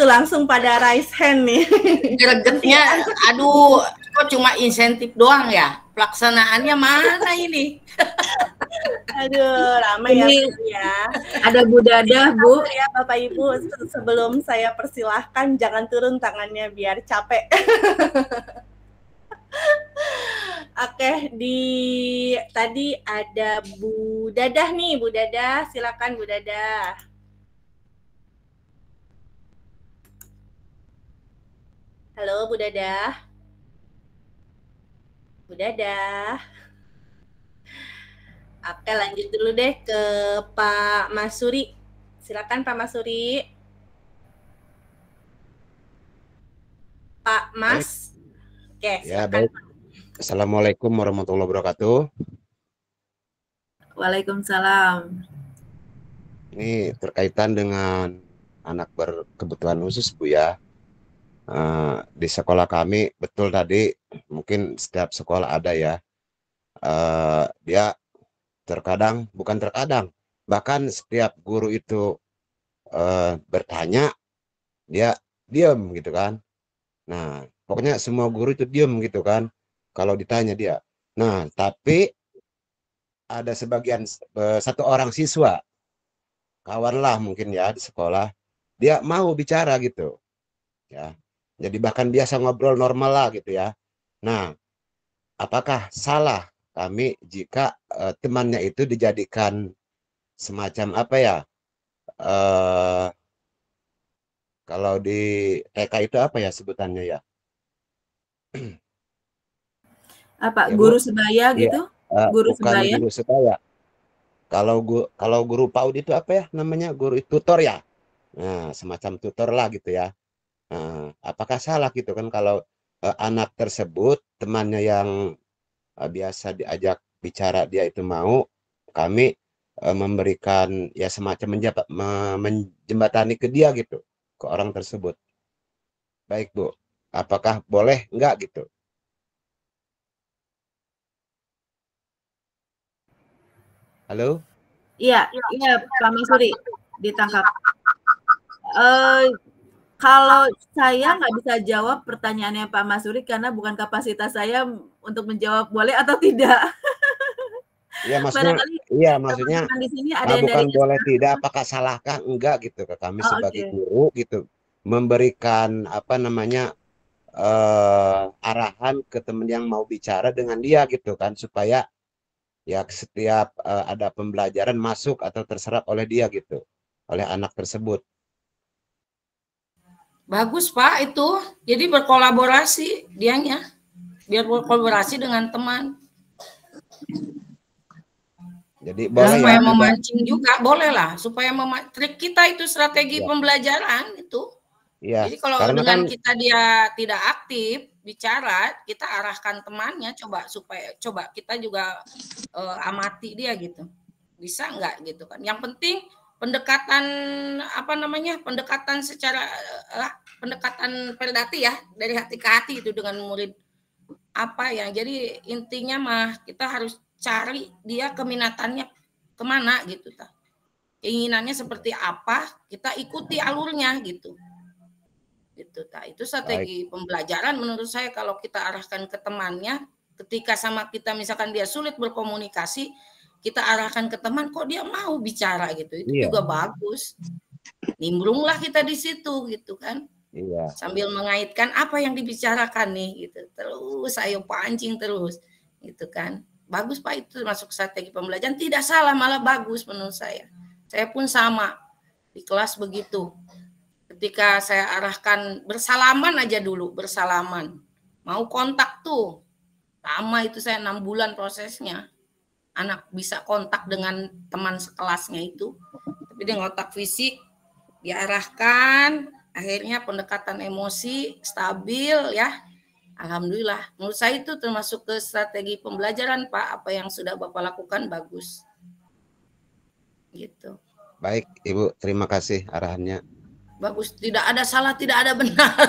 Tuh langsung pada raise hand nih. Gregetnya, aduh, kok cuma insentif doang ya? Pelaksanaannya mana ini? Aduh, ramai ya. Ada Bu Dadah, Bu. Ya Bapak Ibu, sebelum saya persilahkan jangan turun tangannya biar capek. Oke, tadi ada Bu Dadah nih, Bu Dadah, silakan Bu Dadah. Halo Bu Dadah. Bu Dadah. Oke, lanjut dulu deh ke Pak Masuri. Silakan Pak Masuri. Pak Mas. Oke, ya, silakan. baik. Assalamualaikum warahmatullahi wabarakatuh. Waalaikumsalam. Ini terkaitan dengan anak berkebutuhan khusus Bu ya. Di sekolah kami betul tadi, mungkin setiap sekolah ada ya. Dia bukan terkadang, bahkan setiap guru itu bertanya, dia diam gitu kan. Nah, pokoknya semua guru itu diam gitu kan kalau ditanya dia. Nah, tapi ada satu orang siswa, kawan lah mungkin ya di sekolah, dia mau bicara gitu ya. Jadi bahkan biasa ngobrol normal lah gitu ya. Nah, apakah salah kami jika temannya itu dijadikan semacam apa ya, kalau di TK itu apa ya sebutannya ya? Apa, Ya, guru Bu? sebaya gitu? Guru Bukan sebaya? guru sebaya. Kalau guru PAUD itu apa ya namanya? Guru tutor ya. Nah, semacam tutor lah gitu ya. Nah, apakah salah gitu kan kalau anak tersebut temannya yang biasa diajak bicara dia itu mau, kami memberikan ya semacam menjembatani ke dia gitu, ke orang tersebut. Baik Bu, apakah boleh enggak gitu? Halo? Iya, Pak Masuri, ditangkap. Kalau saya nggak bisa jawab pertanyaannya Pak Masuri karena bukan kapasitas saya untuk menjawab boleh atau tidak. Iya, maksudnya di sini ada yang bukan dari boleh tidak, apakah salahkah enggak gitu ke kami sebagai guru gitu, memberikan apa namanya arahan ke teman yang mau bicara dengan dia gitu kan, supaya ya setiap ada pembelajaran masuk atau terserap oleh dia gitu, oleh anak tersebut. Bagus Pak itu. Jadi berkolaborasi dianya. Biar berkolaborasi dengan teman. Jadi boleh supaya ya memancing juga, boleh lah. Supaya trik kita itu strategi ya. pembelajaran itu. Ya, jadi kalau dengan kita dia tidak aktif bicara, kita arahkan temannya, coba kita juga amati dia gitu. Bisa nggak gitu kan? Yang penting pendekatan pendekatan secara pendekatan perdati ya, dari hati ke hati itu dengan murid apa ya. Jadi intinya mah kita harus cari dia keminatannya kemana gitu, keinginannya seperti apa, kita ikuti alurnya gitu. Itu strategi pembelajaran menurut saya. Kalau kita arahkan ke temannya, ketika sama kita misalkan dia sulit berkomunikasi, kita arahkan ke teman, kok dia mau bicara gitu, itu juga bagus. Nimbrunglah kita di situ gitu kan. Sambil mengaitkan apa yang dibicarakan nih gitu, terus ayo pancing terus gitu kan. Bagus Pak, itu masuk strategi pembelajaran, tidak salah, malah bagus menurut saya. Saya pun sama di kelas begitu. Ketika saya arahkan bersalaman aja dulu, bersalaman. Mau kontak tuh, lama itu saya 6 bulan prosesnya. Anak bisa kontak dengan teman sekelasnya itu. Tapi dia ngotak fisik, diarahkan, akhirnya pendekatan emosi stabil ya. Alhamdulillah. Menurut saya itu termasuk ke strategi pembelajaran Pak. Apa yang sudah Bapak lakukan bagus. Gitu. Baik Ibu, terima kasih arahannya. Bagus, tidak ada salah, tidak ada benar.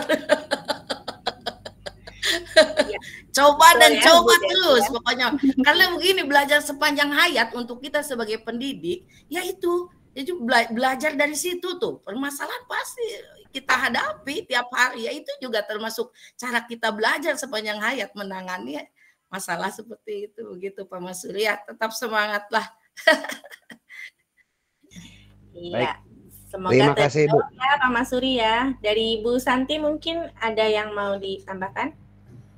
Coba dan coba terus pokoknya. Karena begini, belajar sepanjang hayat untuk kita sebagai pendidik, ya itu. Jadi belajar dari situ tuh. Permasalahan pasti kita hadapi tiap hari. Ya itu juga termasuk cara kita belajar sepanjang hayat menangani masalah seperti itu. Begitu Pak Mas Surya. Tetap semangatlah. Iya. Semoga terima kasih Bu. Ya Pak Mas Surya. Dari Ibu Santi mungkin ada yang mau ditambahkan?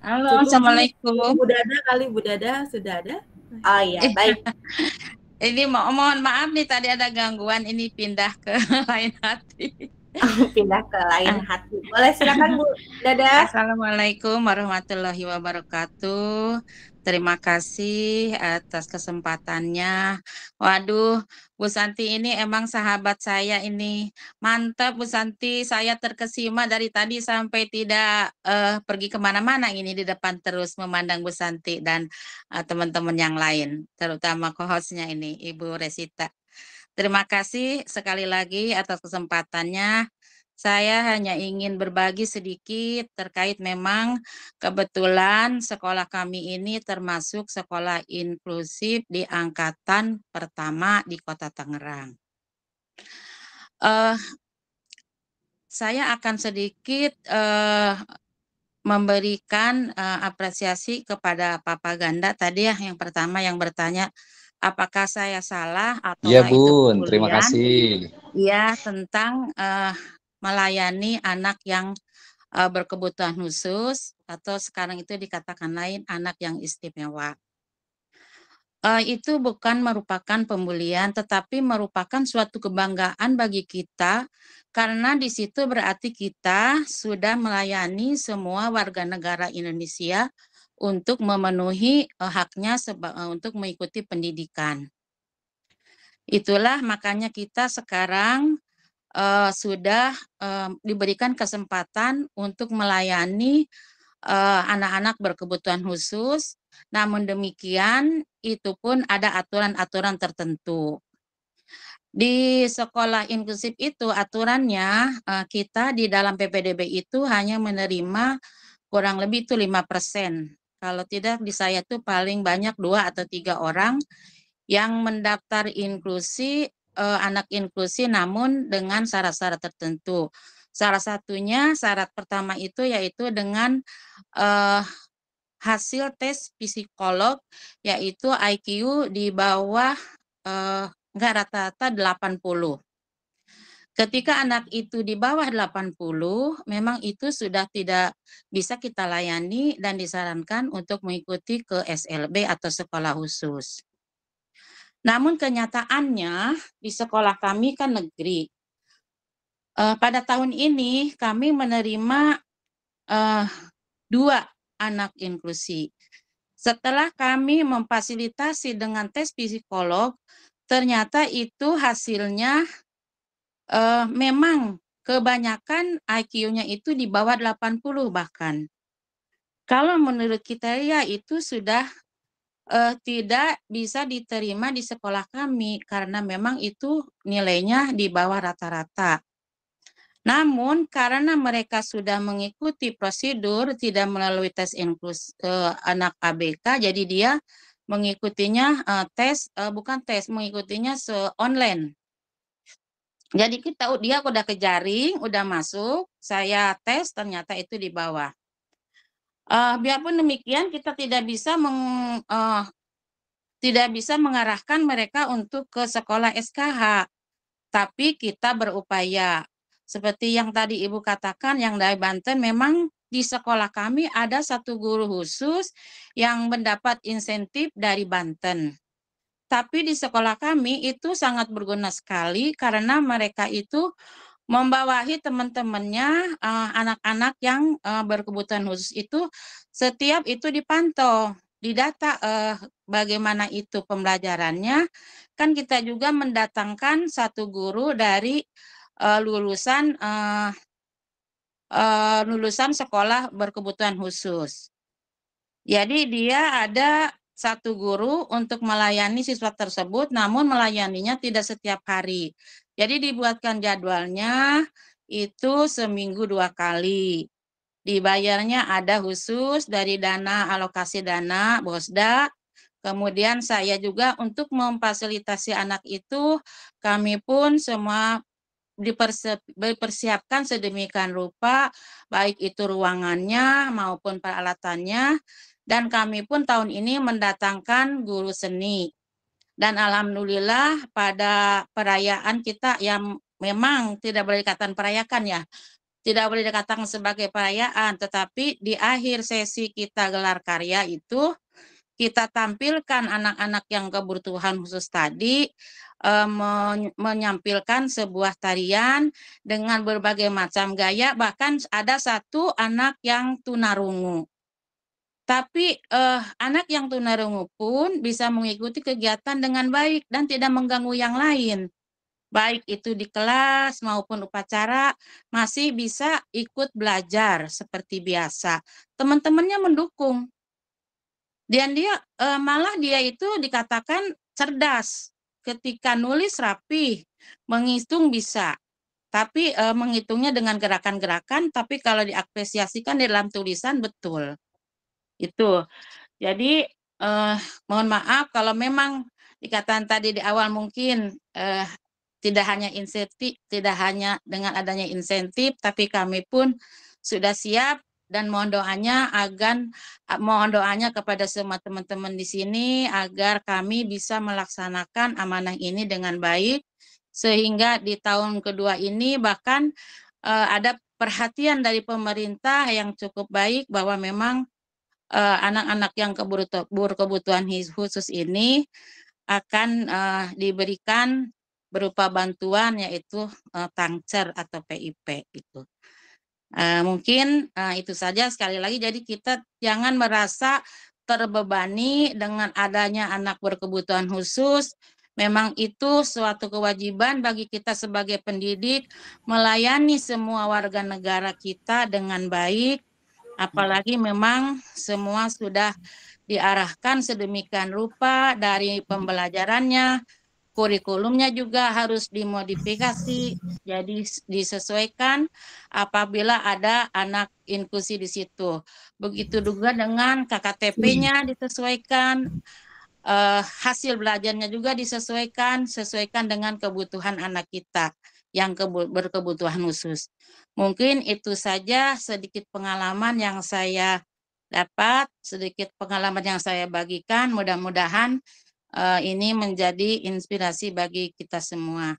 Halo, Assalamualaikum. Bu Dada kali, Bu Dada sudah ada? Oh iya, baik. Ini mohon maaf nih, tadi ada gangguan, ini pindah ke lain hati. Pindah ke lain hati. Boleh silakan Bu Dada. Assalamualaikum warahmatullahi wabarakatuh. Terima kasih atas kesempatannya. Waduh, Bu Santi ini emang sahabat saya ini. Mantap Bu Santi, saya terkesima dari tadi sampai tidak pergi kemana-mana ini di depan terus memandang Bu Santi dan teman-teman yang lain, terutama co-hostnya ini, Ibu Resita. Terima kasih sekali lagi atas kesempatannya. Saya hanya ingin berbagi sedikit terkait memang kebetulan sekolah kami ini termasuk sekolah inklusif di angkatan pertama di Kota Tangerang. Saya akan sedikit memberikan apresiasi kepada Papa Ganda tadi ya, yang pertama yang bertanya apakah saya salah atau ya itu Bun, terima kasih. Ya, tentang melayani anak yang berkebutuhan khusus atau sekarang itu dikatakan lain anak yang istimewa. Itu bukan merupakan pembulian, tetapi merupakan suatu kebanggaan bagi kita karena di situ berarti kita sudah melayani semua warga negara Indonesia untuk memenuhi haknya untuk mengikuti pendidikan. Itulah makanya kita sekarang sudah diberikan kesempatan untuk melayani anak-anak berkebutuhan khusus. Namun demikian, itu pun ada aturan-aturan tertentu. Di sekolah inklusif itu aturannya kita di dalam PPDB itu hanya menerima kurang lebih itu 5%. Kalau tidak di saya tuh paling banyak 2 atau 3 orang yang mendaftar inklusi, anak inklusi namun dengan syarat-syarat tertentu. Salah satunya syarat pertama itu yaitu dengan hasil tes psikolog yaitu IQ di bawah enggak rata-rata 80. Ketika anak itu di bawah 80, memang itu sudah tidak bisa kita layani dan disarankan untuk mengikuti ke SLB atau sekolah khusus. Namun kenyataannya di sekolah kami kan negeri. Pada tahun ini kami menerima 2 anak inklusi. Setelah kami memfasilitasi dengan tes psikolog, ternyata itu hasilnya memang kebanyakan IQ-nya itu di bawah 80 bahkan. Kalau menurut kita ya itu sudah tidak bisa diterima di sekolah kami karena memang itu nilainya di bawah rata-rata. Namun karena mereka sudah mengikuti prosedur tidak melalui tes anak ABK, jadi dia mengikutinya mengikutinya online. Jadi dia udah ke jaring, udah masuk, saya tes ternyata itu di bawah. Biarpun demikian kita tidak bisa mengarahkan mereka untuk ke sekolah SKH, tapi kita berupaya. Seperti yang tadi Ibu katakan, yang dari Banten memang di sekolah kami ada 1 guru khusus yang mendapat insentif dari Banten. Tapi di sekolah kami itu sangat berguna sekali karena mereka itu membawahi teman-temannya, anak-anak yang berkebutuhan khusus itu setiap itu dipantau, didata bagaimana itu pembelajarannya. Kan kita juga mendatangkan 1 guru dari lulusan sekolah berkebutuhan khusus. Jadi dia ada 1 guru untuk melayani siswa tersebut, namun melayaninya tidak setiap hari. Jadi dibuatkan jadwalnya itu seminggu 2 kali. Dibayarnya ada khusus dari dana alokasi dana BOSDA. Kemudian saya juga untuk memfasilitasi anak itu, kami pun semua dipersiapkan sedemikian rupa, baik itu ruangannya maupun peralatannya. Dan kami pun tahun ini mendatangkan guru seni. Dan alhamdulillah pada perayaan kita yang memang tidak boleh dikatakan perayaan ya, tidak boleh dikatakan sebagai perayaan, tetapi di akhir sesi kita gelar karya itu, kita tampilkan anak-anak yang kebutuhan khusus tadi, menyampilkan sebuah tarian dengan berbagai macam gaya, bahkan ada 1 anak yang tunarungu. Tapi anak yang tunarungu pun bisa mengikuti kegiatan dengan baik dan tidak mengganggu yang lain. Baik itu di kelas maupun upacara masih bisa ikut belajar seperti biasa. Teman-temannya mendukung. Dan dia malah dia itu dikatakan cerdas. Ketika nulis rapi, menghitung bisa. Tapi menghitungnya dengan gerakan-gerakan, tapi kalau diapresiasikan di dalam tulisan betul. Itu. Jadi mohon maaf kalau memang dikatakan tadi di awal mungkin tidak hanya insentif, tidak hanya dengan adanya insentif, tapi kami pun sudah siap dan mohon doanya kepada semua teman-teman di sini agar kami bisa melaksanakan amanah ini dengan baik sehingga di tahun kedua ini bahkan ada perhatian dari pemerintah yang cukup baik bahwa memang anak-anak yang berkebutuhan khusus ini akan diberikan berupa bantuan yaitu tangcer atau PIP itu. Mungkin itu saja sekali lagi. Jadi kita jangan merasa terbebani dengan adanya anak berkebutuhan khusus. Memang itu suatu kewajiban bagi kita sebagai pendidik melayani semua warga negara kita dengan baik. Apalagi memang semua sudah diarahkan sedemikian rupa dari pembelajarannya, kurikulumnya juga harus dimodifikasi, jadi disesuaikan apabila ada anak inklusi di situ. Begitu juga dengan KKTP-nya disesuaikan, hasil belajarnya juga disesuaikan dengan kebutuhan anak kita yang berkebutuhan khusus. Mungkin itu saja sedikit pengalaman yang saya dapat, sedikit pengalaman yang saya bagikan. Mudah-mudahan ini menjadi inspirasi bagi kita semua.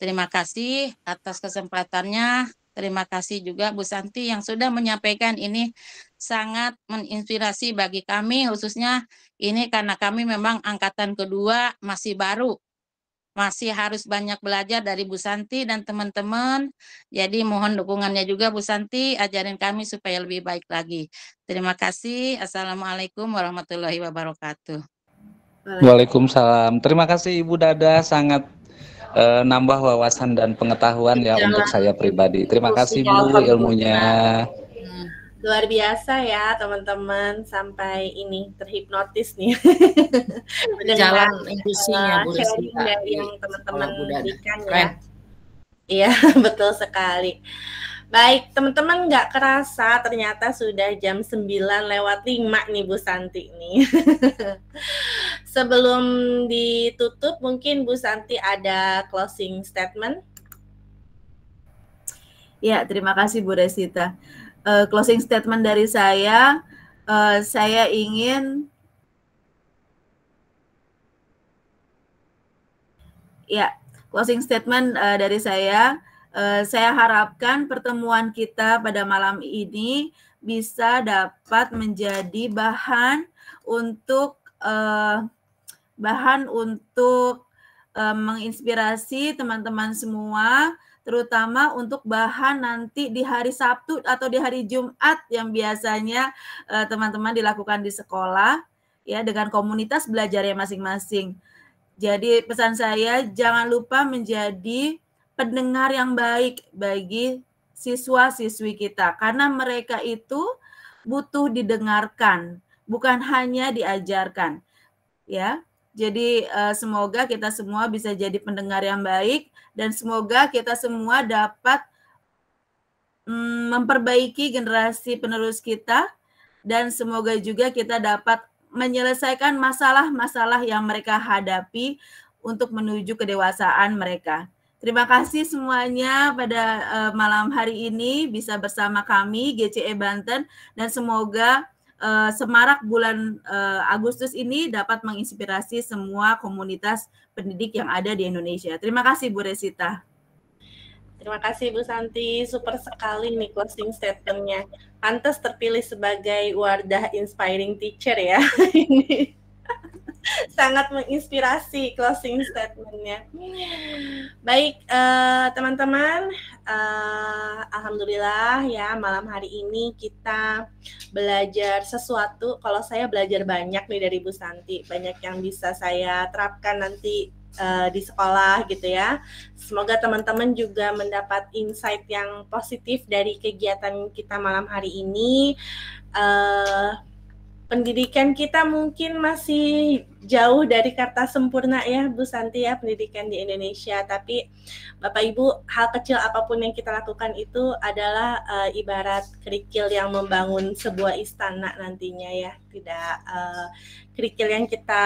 Terima kasih atas kesempatannya. Terima kasih juga Bu Santi yang sudah menyampaikan ini sangat menginspirasi bagi kami, khususnya ini karena kami memang angkatan kedua masih baru. Masih harus banyak belajar dari Bu Santi dan teman-teman. Jadi mohon dukungannya juga Bu Santi, ajarin kami supaya lebih baik lagi. Terima kasih. Assalamualaikum warahmatullahi wabarakatuh. Waalaikumsalam. Terima kasih Ibu Dada, sangat nambah wawasan dan pengetahuan ya untuk saya pribadi. Terima kasih Bu ilmunya. Luar biasa ya teman-teman, sampai ini terhipnotis nih. Jalan industrinya Bu sharing Resita dari di yang teman-teman berikan ya. Keren. Iya, betul sekali. Baik, teman-teman, nggak kerasa ternyata sudah jam 9:05 nih Bu Santi nih. Sebelum ditutup, mungkin Bu Santi ada closing statement? Ya, terima kasih Bu Resita. Closing statement dari saya ingin closing statement dari saya harapkan pertemuan kita pada malam ini bisa dapat menjadi bahan untuk menginspirasi teman-teman semua, terutama untuk bahan nanti di hari Sabtu atau di hari Jumat yang biasanya teman-teman dilakukan di sekolah ya, dengan komunitas belajarnya masing-masing. Jadi pesan saya, jangan lupa menjadi pendengar yang baik bagi siswa-siswi kita, karena mereka itu butuh didengarkan, bukan hanya diajarkan ya. Jadi semoga kita semua bisa jadi pendengar yang baik, dan semoga kita semua dapat memperbaiki generasi penerus kita, dan semoga juga kita dapat menyelesaikan masalah-masalah yang mereka hadapi untuk menuju kedewasaan mereka. Terima kasih semuanya pada malam hari ini bisa bersama kami GCE Banten, dan semoga semarak bulan Agustus ini dapat menginspirasi semua komunitas pendidik yang ada di Indonesia. Terima kasih Bu Resita. Terima kasih Bu Santi, super sekali nih closing statement-nya. Pantas terpilih sebagai wadah inspiring teacher ya. Ini sangat menginspirasi closing statement-nya. Baik teman-teman, alhamdulillah ya malam hari ini kita belajar sesuatu. Kalau saya belajar banyak nih dari Bu Santi, banyak yang bisa saya terapkan nanti di sekolah gitu ya. Semoga teman-teman juga mendapat insight yang positif dari kegiatan kita malam hari ini. Pendidikan kita mungkin masih jauh dari kata sempurna ya Bu Santi ya, pendidikan di Indonesia, tapi Bapak Ibu, hal kecil apapun yang kita lakukan itu adalah ibarat kerikil yang membangun sebuah istana nantinya ya. Tidak kerikil yang kita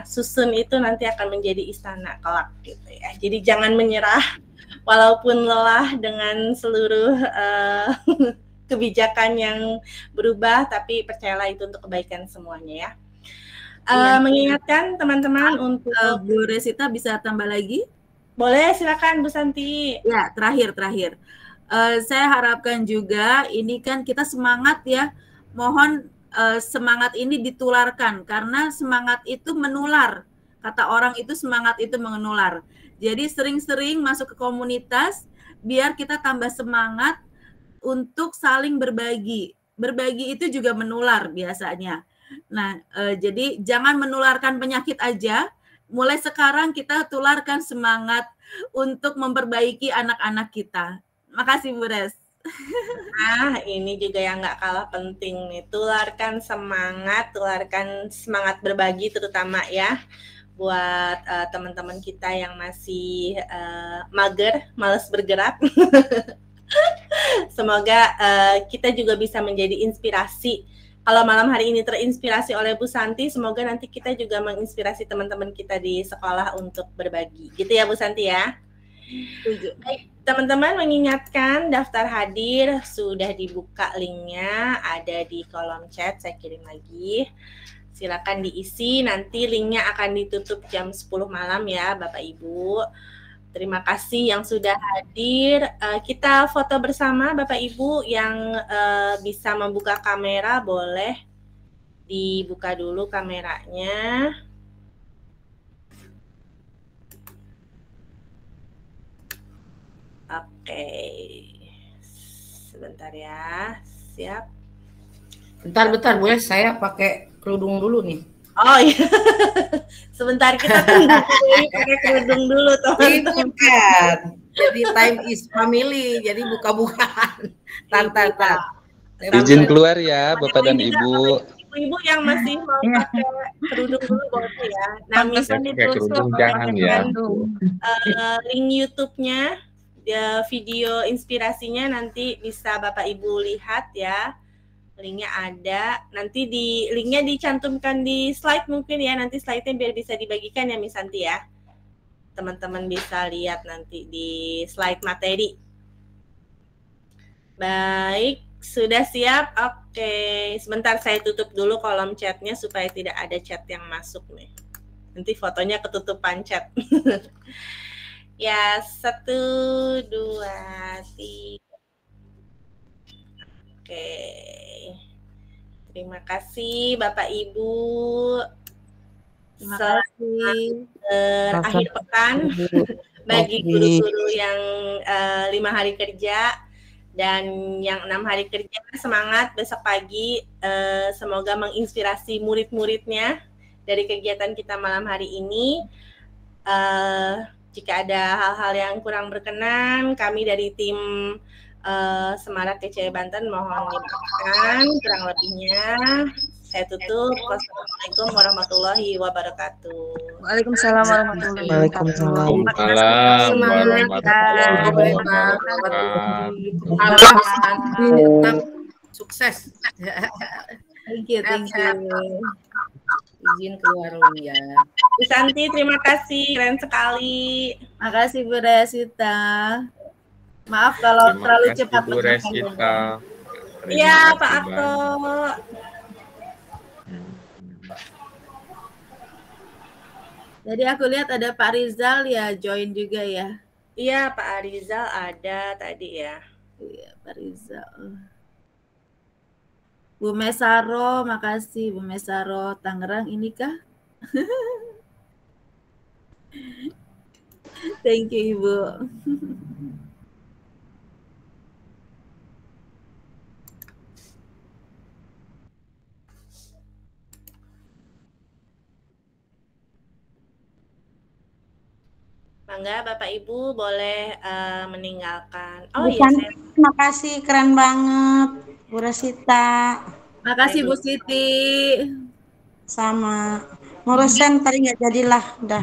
susun itu nanti akan menjadi istana kelak gitu ya. Jadi jangan menyerah walaupun lelah dengan seluruh kebijakan yang berubah, tapi percayalah itu untuk kebaikan semuanya ya. Mengingatkan teman-teman untuk Bu Resita bisa tambah lagi? Boleh, silakan Bu Santi. Ya, terakhir. Saya harapkan juga ini kan kita semangat ya. Mohon semangat ini ditularkan, karena semangat itu menular. Kata orang itu semangat itu menular. Jadi sering-sering masuk ke komunitas biar kita tambah semangat untuk saling berbagi. Berbagi itu juga menular biasanya. Nah, jadi jangan menularkan penyakit aja. Mulai sekarang kita tularkan semangat untuk memperbaiki anak-anak kita. Makasih Bu Res. Nah, ini juga yang nggak kalah penting nih. Tularkan semangat berbagi terutama ya. Buat teman-teman kita yang masih mager, malas bergerak. Semoga kita juga bisa menjadi inspirasi. Kalau malam hari ini terinspirasi oleh Bu Santi, semoga nanti kita juga menginspirasi teman-teman kita di sekolah untuk berbagi. Gitu ya Bu Santi ya. Baik, teman-teman, mengingatkan daftar hadir sudah dibuka, linknya ada di kolom chat, saya kirim lagi. Silakan diisi, nanti linknya akan ditutup jam 10 malam ya Bapak Ibu. Terima kasih yang sudah hadir. Kita foto bersama Bapak Ibu yang bisa membuka kamera, boleh dibuka dulu kameranya. Oke. Sebentar ya. Siap. Bentar, boleh saya pakai kerudung dulu nih. Oh iya. Sebentar kita tunggu pakai kerudung dulu teman-teman. Bukan. Jadi time is family, jadi buka-bukaan. Tar. Izin keluar ya Bapak dan Ibu. Ibu-ibu yang masih mau pakai kerudung dulu boleh ya. Nah, misalnya kerudung jangan ya. Link YouTube-nya, video inspirasinya nanti bisa Bapak Ibu lihat ya. Linknya ada, nanti linknya dicantumkan di slide mungkin ya, nanti slide-nya biar bisa dibagikan ya Miss Santi ya. Teman-teman bisa lihat nanti di slide materi. Baik, sudah siap? Oke, sebentar saya tutup dulu kolom chatnya supaya tidak ada chat yang masuk nih. Nanti fotonya ketutupan chat. Ya, 1, 2, 3. Oke. Terima kasih Bapak Ibu. Terima kasih. Akhir pekan bagi guru-guru yang 5 hari kerja dan yang 6 hari kerja, semangat besok pagi. Semoga menginspirasi murid-muridnya dari kegiatan kita malam hari ini. Jika ada hal-hal yang kurang berkenan, kami dari tim Semarak GCE Banten mohon dimaafkan kurang lebihnya. Saya tutup. Wassalamualaikum warahmatullahi wabarakatuh. Waalaikumsalam warahmatullahi wabarakatuh. Waalaikumsalam warahmatullahi Tetap sukses. Thank you. Izin keluar dulu ya. Bu Santi, terima kasih, keren sekali. Makasih Bu Resita. Maaf kalau terlalu cepat. Bu Resita. Iya, Pak Akto. Jadi aku lihat ada Pak Rizal ya, join juga ya. Iya, Pak Rizal ada tadi ya. Iya, Pak Rizal. Bu Mesaro, makasih Bu Mesaro. Tangerang ini kah? Thank you Ibu. Mangga Bapak Ibu boleh meninggalkan. Oh iya, iya, terima kasih, keren banget Bu Resita. Makasih Bu Siti. Sama. Ngurusin tadi nggak jadilah, udah.